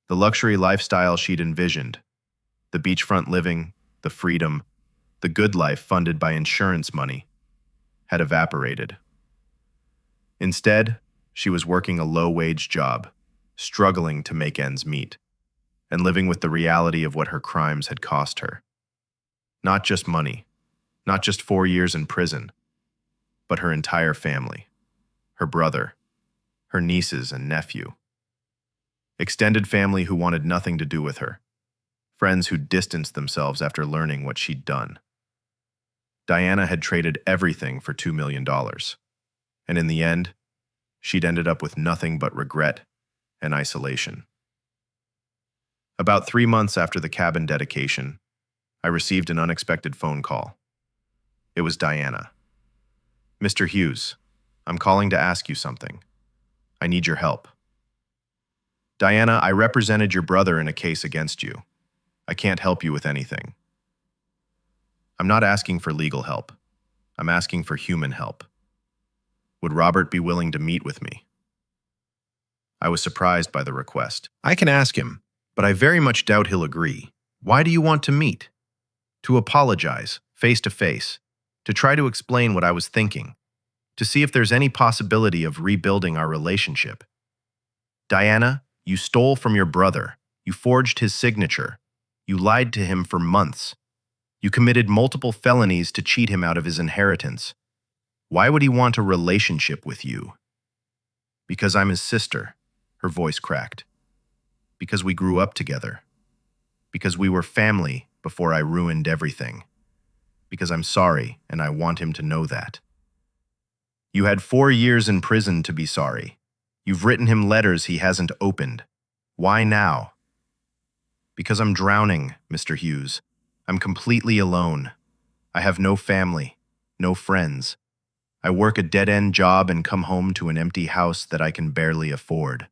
The luxury lifestyle she'd envisioned, the beachfront living, the freedom, the good life funded by insurance money, had evaporated. Instead, she was working a low-wage job, struggling to make ends meet, and living with the reality of what her crimes had cost her. Not just money, not just 4 years in prison, but her entire family, her brother, her nieces and nephew. Extended family who wanted nothing to do with her, friends who distanced themselves after learning what she'd done. Diana had traded everything for $2 million, and in the end, she'd ended up with nothing but regret and isolation. About 3 months after the cabin dedication, I received an unexpected phone call. It was Diana. Mr. Hughes, I'm calling to ask you something. I need your help. Diana, I represented your brother in a case against you. I can't help you with anything. I'm not asking for legal help. I'm asking for human help. Would Robert be willing to meet with me? I was surprised by the request. I can ask him, but I very much doubt he'll agree. Why do you want to meet? To apologize, face to face, to try to explain what I was thinking, to see if there's any possibility of rebuilding our relationship. Diana, you stole from your brother. You forged his signature. You lied to him for months. You committed multiple felonies to cheat him out of his inheritance. Why would he want a relationship with you? Because I'm his sister, her voice cracked. Because we grew up together. Because we were family before I ruined everything. Because I'm sorry and I want him to know that. You had 4 years in prison to be sorry. You've written him letters he hasn't opened. Why now? Because I'm drowning, Mr. Hughes. I'm completely alone. I have no family, no friends. I work a dead-end job and come home to an empty house that I can barely afford.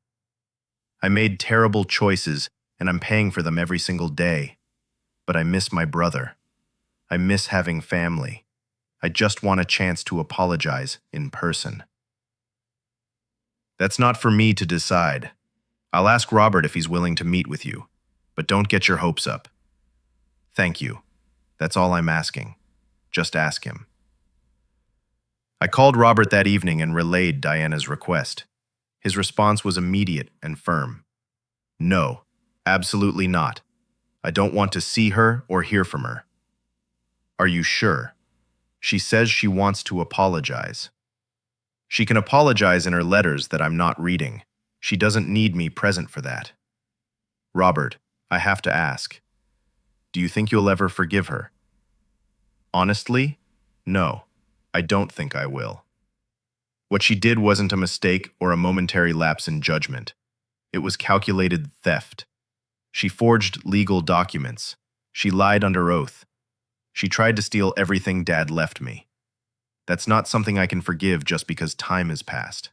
I made terrible choices, and I'm paying for them every single day. But I miss my brother. I miss having family. I just want a chance to apologize in person. That's not for me to decide. I'll ask Robert if he's willing to meet with you, but don't get your hopes up. Thank you. That's all I'm asking. Just ask him. I called Robert that evening and relayed Diana's request. His response was immediate and firm. No, absolutely not. I don't want to see her or hear from her. Are you sure? She says she wants to apologize. She can apologize in her letters that I'm not reading. She doesn't need me present for that. Robert, I have to ask. Do you think you'll ever forgive her? Honestly, no, I don't think I will. What she did wasn't a mistake or a momentary lapse in judgment. It was calculated theft. She forged legal documents. She lied under oath. She tried to steal everything Dad left me. That's not something I can forgive just because time has passed.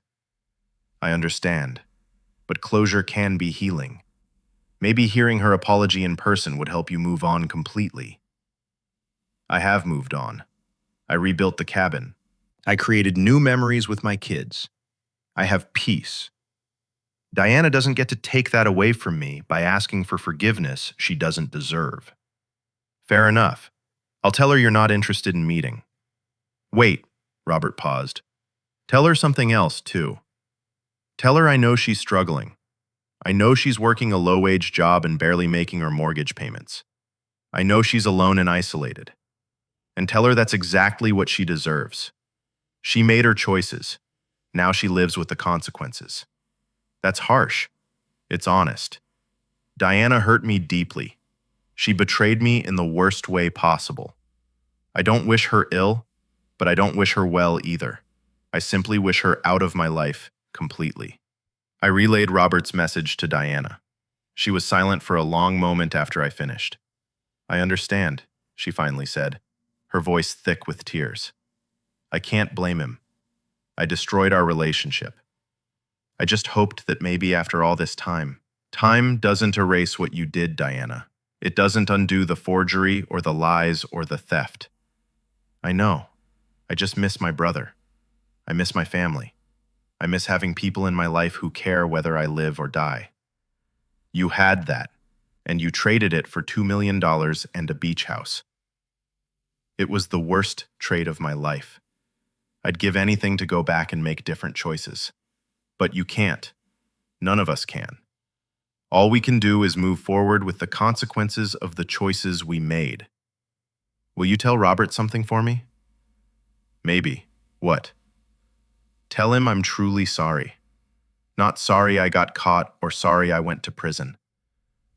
I understand, but closure can be healing. Maybe hearing her apology in person would help you move on completely. I have moved on. I rebuilt the cabin. I created new memories with my kids. I have peace. Diana doesn't get to take that away from me by asking for forgiveness she doesn't deserve. Fair enough. I'll tell her you're not interested in meeting. Wait, Robert paused. Tell her something else, too. Tell her I know she's struggling. I know she's working a low-wage job and barely making her mortgage payments. I know she's alone and isolated. And tell her that's exactly what she deserves. She made her choices. Now she lives with the consequences. That's harsh. It's honest. Diana hurt me deeply. She betrayed me in the worst way possible. I don't wish her ill, but I don't wish her well either. I simply wish her out of my life completely. I relayed Robert's message to Diana. She was silent for a long moment after I finished. I understand, she finally said, her voice thick with tears. I can't blame him. I destroyed our relationship. I just hoped that maybe after all this time doesn't erase what you did, Diana. It doesn't undo the forgery or the lies or the theft. I know. I just miss my brother. I miss my family. I miss having people in my life who care whether I live or die. You had that, and you traded it for $2 million and a beach house. It was the worst trade of my life. I'd give anything to go back and make different choices. But you can't. None of us can. All we can do is move forward with the consequences of the choices we made. Will you tell Robert something for me? Maybe. What? Tell him I'm truly sorry. Not sorry I got caught or sorry I went to prison,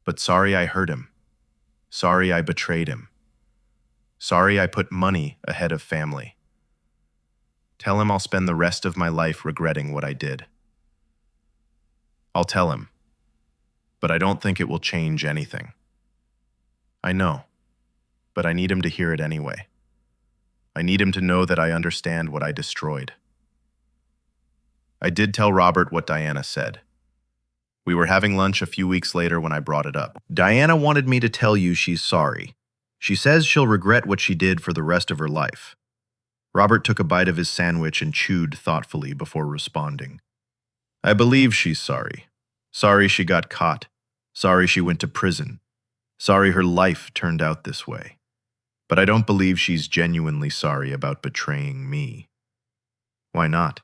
but sorry I hurt him. Sorry I betrayed him. Sorry I put money ahead of family. Tell him I'll spend the rest of my life regretting what I did. I'll tell him, but I don't think it will change anything. I know, but I need him to hear it anyway. I need him to know that I understand what I destroyed. I did tell Robert what Diana said. We were having lunch a few weeks later when I brought it up. Diana wanted me to tell you she's sorry. She says she'll regret what she did for the rest of her life. Robert took a bite of his sandwich and chewed thoughtfully before responding. I believe she's sorry. Sorry she got caught. Sorry she went to prison. Sorry her life turned out this way. But I don't believe she's genuinely sorry about betraying me. Why not?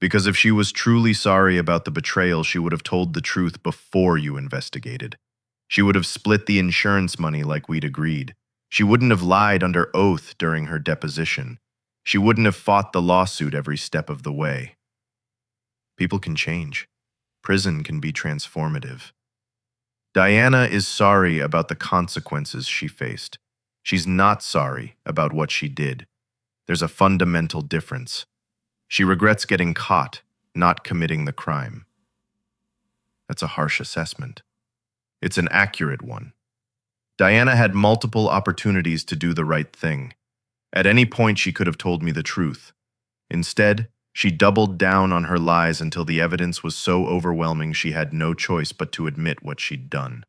Because if she was truly sorry about the betrayal, she would have told the truth before you investigated. She would have split the insurance money like we'd agreed. She wouldn't have lied under oath during her deposition. She wouldn't have fought the lawsuit every step of the way. People can change. Prison can be transformative. Diana is sorry about the consequences she faced. She's not sorry about what she did. There's a fundamental difference. She regrets getting caught, not committing the crime. That's a harsh assessment. It's an accurate one. Diana had multiple opportunities to do the right thing. At any point, she could have told me the truth. Instead, she doubled down on her lies until the evidence was so overwhelming she had no choice but to admit what she'd done.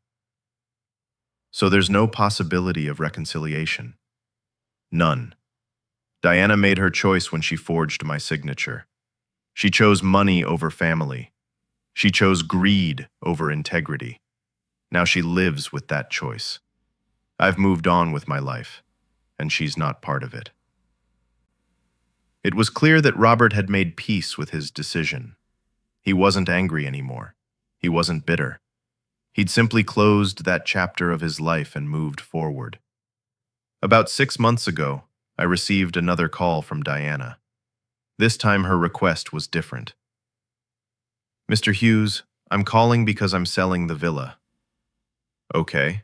So there's no possibility of reconciliation. None. Diana made her choice when she forged my signature. She chose money over family. She chose greed over integrity. Now she lives with that choice. I've moved on with my life, and she's not part of it. It was clear that Robert had made peace with his decision. He wasn't angry anymore. He wasn't bitter. He'd simply closed that chapter of his life and moved forward. About 6 months ago, I received another call from Diana. This time her request was different. Mr. Hughes, I'm calling because I'm selling the villa. Okay.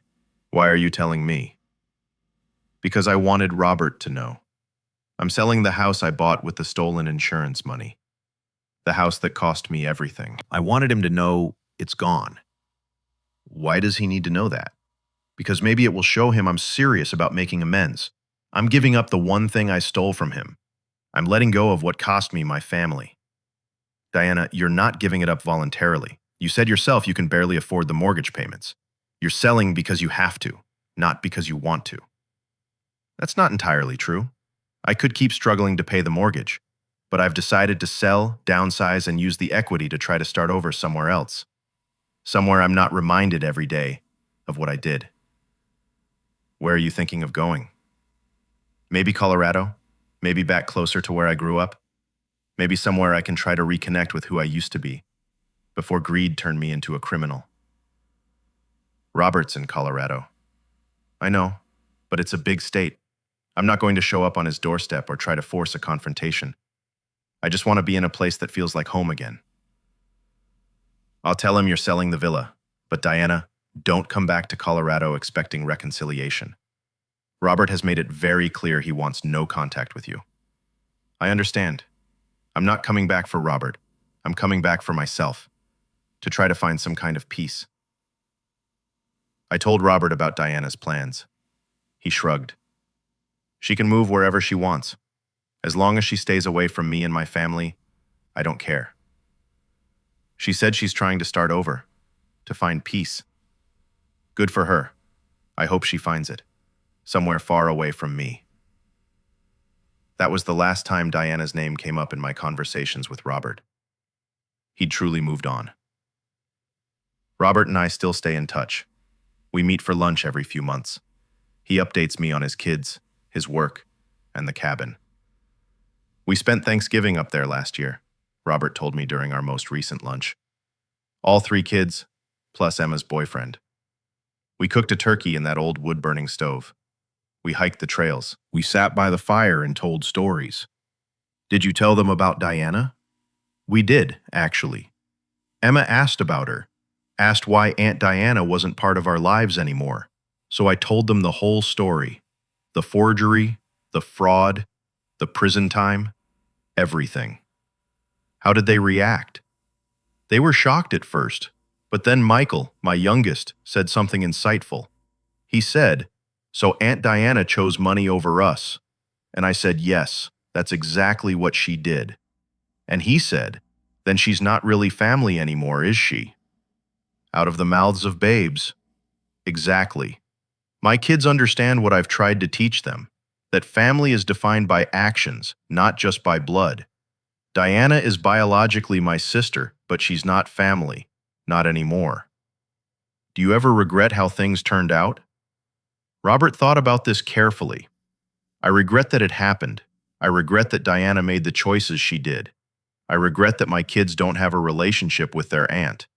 Why are you telling me? Because I wanted Robert to know. I'm selling the house I bought with the stolen insurance money. The house that cost me everything. I wanted him to know it's gone. Why does he need to know that? Because maybe it will show him I'm serious about making amends. I'm giving up the one thing I stole from him. I'm letting go of what cost me my family. Diana, you're not giving it up voluntarily. You said yourself you can barely afford the mortgage payments. You're selling because you have to, not because you want to. That's not entirely true. I could keep struggling to pay the mortgage. But I've decided to sell, downsize, and use the equity to try to start over somewhere else. Somewhere I'm not reminded every day of what I did. Where are you thinking of going? Maybe Colorado? Maybe back closer to where I grew up? Maybe somewhere I can try to reconnect with who I used to be, before greed turned me into a criminal. Robert's in Colorado. I know, but it's a big state. I'm not going to show up on his doorstep or try to force a confrontation. I just want to be in a place that feels like home again. I'll tell him you're selling the villa, but Diana, don't come back to Colorado expecting reconciliation. Robert has made it very clear he wants no contact with you. I understand. I'm not coming back for Robert. I'm coming back for myself, to try to find some kind of peace. I told Robert about Diana's plans. He shrugged. She can move wherever she wants. As long as she stays away from me and my family, I don't care. She said she's trying to start over, to find peace. Good for her. I hope she finds it, somewhere far away from me. That was the last time Diana's name came up in my conversations with Robert. He'd truly moved on. Robert and I still stay in touch. We meet for lunch every few months. He updates me on his kids, his work, and the cabin. We spent Thanksgiving up there last year, Robert told me during our most recent lunch. All 3 kids, plus Emma's boyfriend. We cooked a turkey in that old wood-burning stove. We hiked the trails. We sat by the fire and told stories. Did you tell them about Diana? We did, actually. Emma asked about her, asked why Aunt Diana wasn't part of our lives anymore. So I told them the whole story. The forgery, the fraud, the prison time, everything. How did they react? They were shocked at first, but then Michael, my youngest, said something insightful. He said, "So Aunt Diana chose money over us." And I said, "Yes, that's exactly what she did." And he said, "Then she's not really family anymore, is she?" Out of the mouths of babes. Exactly. My kids understand what I've tried to teach them, that family is defined by actions, not just by blood. Diana is biologically my sister, but she's not family, not anymore. Do you ever regret how things turned out? Robert thought about this carefully. I regret that it happened. I regret that Diana made the choices she did. I regret that my kids don't have a relationship with their aunt.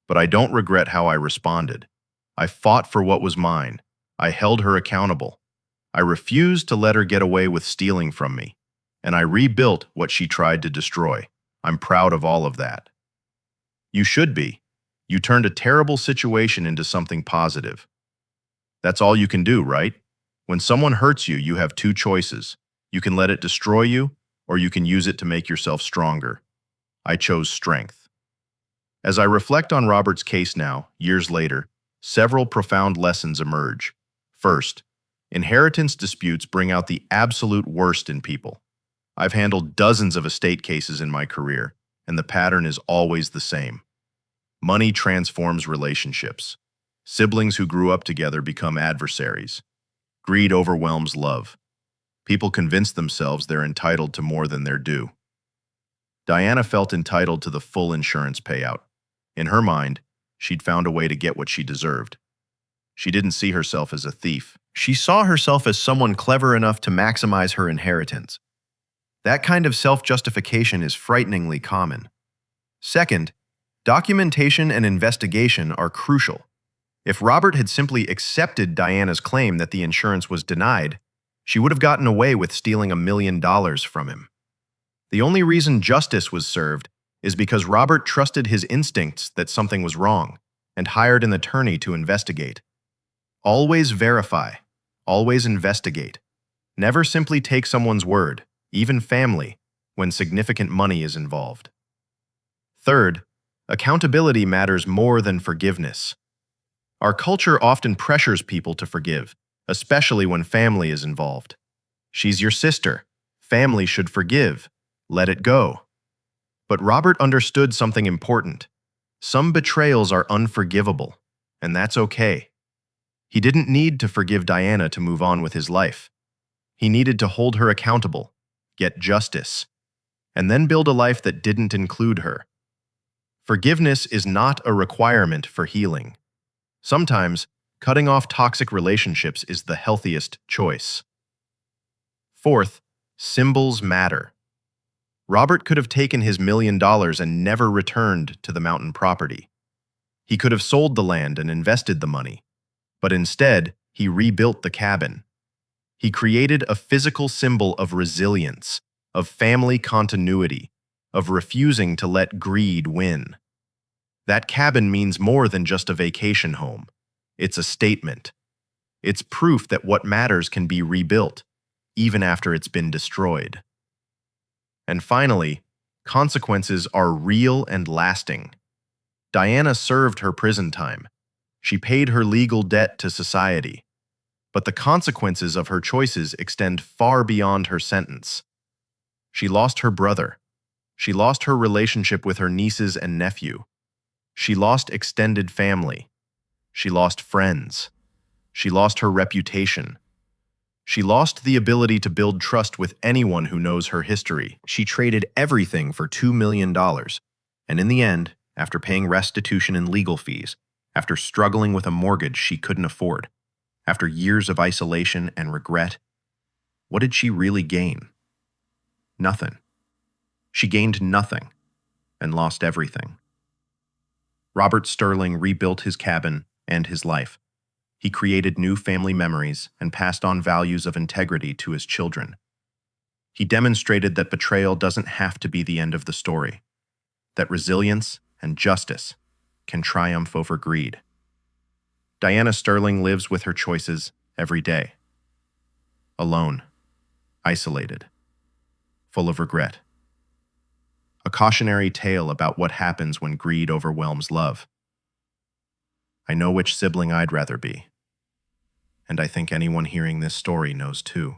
But I don't regret how I responded. I fought for what was mine. I held her accountable. I refused to let her get away with stealing from me. And I rebuilt what she tried to destroy. I'm proud of all of that. You should be. You turned a terrible situation into something positive. That's all you can do, right? When someone hurts you, you have 2 choices. You can let it destroy you, or you can use it to make yourself stronger. I chose strength. As I reflect on Robert's case now, years later, several profound lessons emerge. First, inheritance disputes bring out the absolute worst in people. I've handled dozens of estate cases in my career, and the pattern is always the same. Money transforms relationships. Siblings who grew up together become adversaries. Greed overwhelms love. People convince themselves they're entitled to more than they're due. Diana felt entitled to the full insurance payout. In her mind, she'd found a way to get what she deserved. She didn't see herself as a thief. She saw herself as someone clever enough to maximize her inheritance. That kind of self-justification is frighteningly common. Second, documentation and investigation are crucial. If Robert had simply accepted Diana's claim that the insurance was denied, she would have gotten away with stealing $1 million from him. The only reason justice was served is because Robert trusted his instincts that something was wrong and hired an attorney to investigate. Always verify. Always investigate. Never simply take someone's word, even family, when significant money is involved. Third, accountability matters more than forgiveness. Our culture often pressures people to forgive, especially when family is involved. She's your sister. Family should forgive. Let it go. But Robert understood something important. Some betrayals are unforgivable, and that's okay. He didn't need to forgive Diana to move on with his life. He needed to hold her accountable, get justice. and then build a life that didn't include her. Forgiveness is not a requirement for healing. Sometimes, cutting off toxic relationships is the healthiest choice. Fourth, symbols matter. Robert could have taken his $1 million and never returned to the mountain property. He could have sold the land and invested the money, but instead, he rebuilt the cabin. He created a physical symbol of resilience, of family continuity, of refusing to let greed win. That cabin means more than just a vacation home. It's a statement. It's proof that what matters can be rebuilt, even after it's been destroyed. And finally, consequences are real and lasting. Diana served her prison time. She paid her legal debt to society. But the consequences of her choices extend far beyond her sentence. She lost her brother. She lost her relationship with her nieces and nephew. She lost extended family. She lost friends. She lost her reputation. She lost the ability to build trust with anyone who knows her history. She traded everything for $2 million. And in the end, after paying restitution and legal fees, after struggling with a mortgage she couldn't afford, after years of isolation and regret, what did she really gain? Nothing. She gained nothing and lost everything. Robert Sterling rebuilt his cabin and his life. He created new family memories and passed on values of integrity to his children. He demonstrated that betrayal doesn't have to be the end of the story, that resilience and justice can triumph over greed. Diana Sterling lives with her choices every day. Alone, isolated, full of regret. A cautionary tale about what happens when greed overwhelms love. I know which sibling I'd rather be, and I think anyone hearing this story knows too.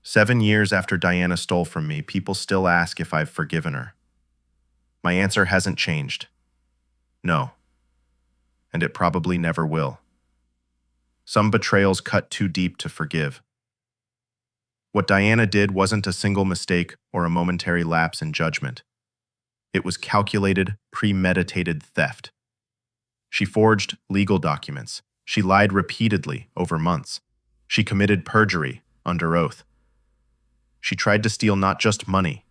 7 years after Diana stole from me, people still ask if I've forgiven her. My answer hasn't changed. No. And it probably never will. Some betrayals cut too deep to forgive. What Diana did wasn't a single mistake or a momentary lapse in judgment. It was calculated, premeditated theft. She forged legal documents. She lied repeatedly over months. She committed perjury under oath. She tried to steal not just money,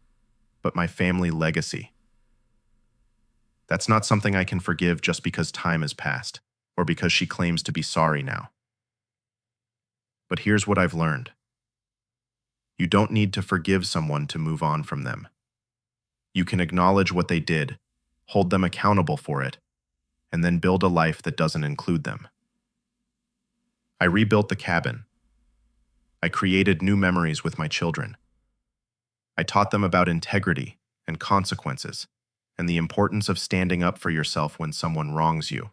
but my family legacy. That's not something I can forgive just because time has passed, or because she claims to be sorry now. But here's what I've learned. You don't need to forgive someone to move on from them. You can acknowledge what they did, hold them accountable for it, and then build a life that doesn't include them. I rebuilt the cabin. I created new memories with my children. I taught them about integrity and consequences, and the importance of standing up for yourself when someone wrongs you.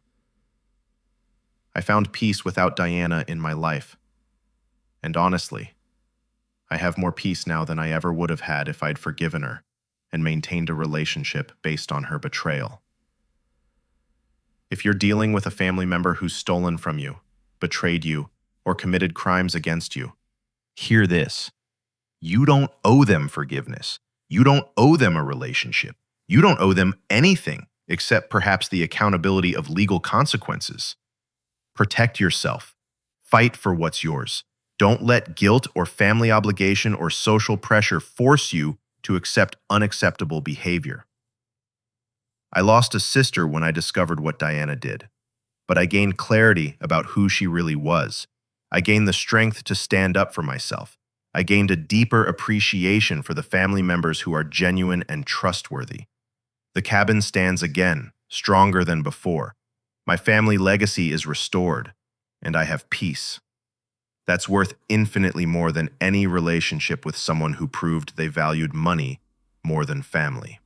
I found peace without Diana in my life. And honestly, I have more peace now than I ever would have had if I'd forgiven her and maintained a relationship based on her betrayal. If you're dealing with a family member who's stolen from you, betrayed you, or committed crimes against you, hear this. You don't owe them forgiveness. You don't owe them a relationship. You don't owe them anything except perhaps the accountability of legal consequences. Protect yourself. Fight for what's yours. Don't let guilt or family obligation or social pressure force you to accept unacceptable behavior. I lost a sister when I discovered what Diana did, but I gained clarity about who she really was. I gained the strength to stand up for myself. I gained a deeper appreciation for the family members who are genuine and trustworthy. The cabin stands again, stronger than before. My family legacy is restored, and I have peace. That's worth infinitely more than any relationship with someone who proved they valued money more than family.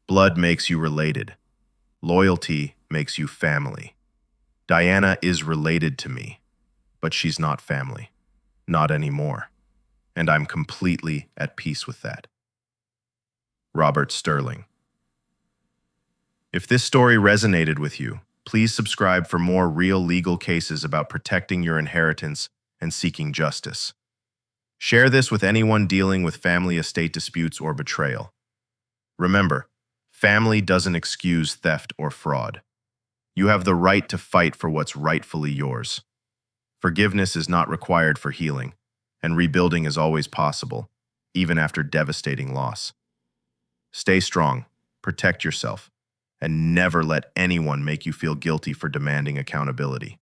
Blood makes you related. Loyalty makes you family. Diana is related to me, but she's not family. Not anymore. And I'm completely at peace with that. Robert Sterling. If this story resonated with you, please subscribe for more real legal cases about protecting your inheritance and seeking justice. Share this with anyone dealing with family estate disputes or betrayal. Remember, family doesn't excuse theft or fraud. You have the right to fight for what's rightfully yours. Forgiveness is not required for healing, and rebuilding is always possible, even after devastating loss. Stay strong, protect yourself, and never let anyone make you feel guilty for demanding accountability.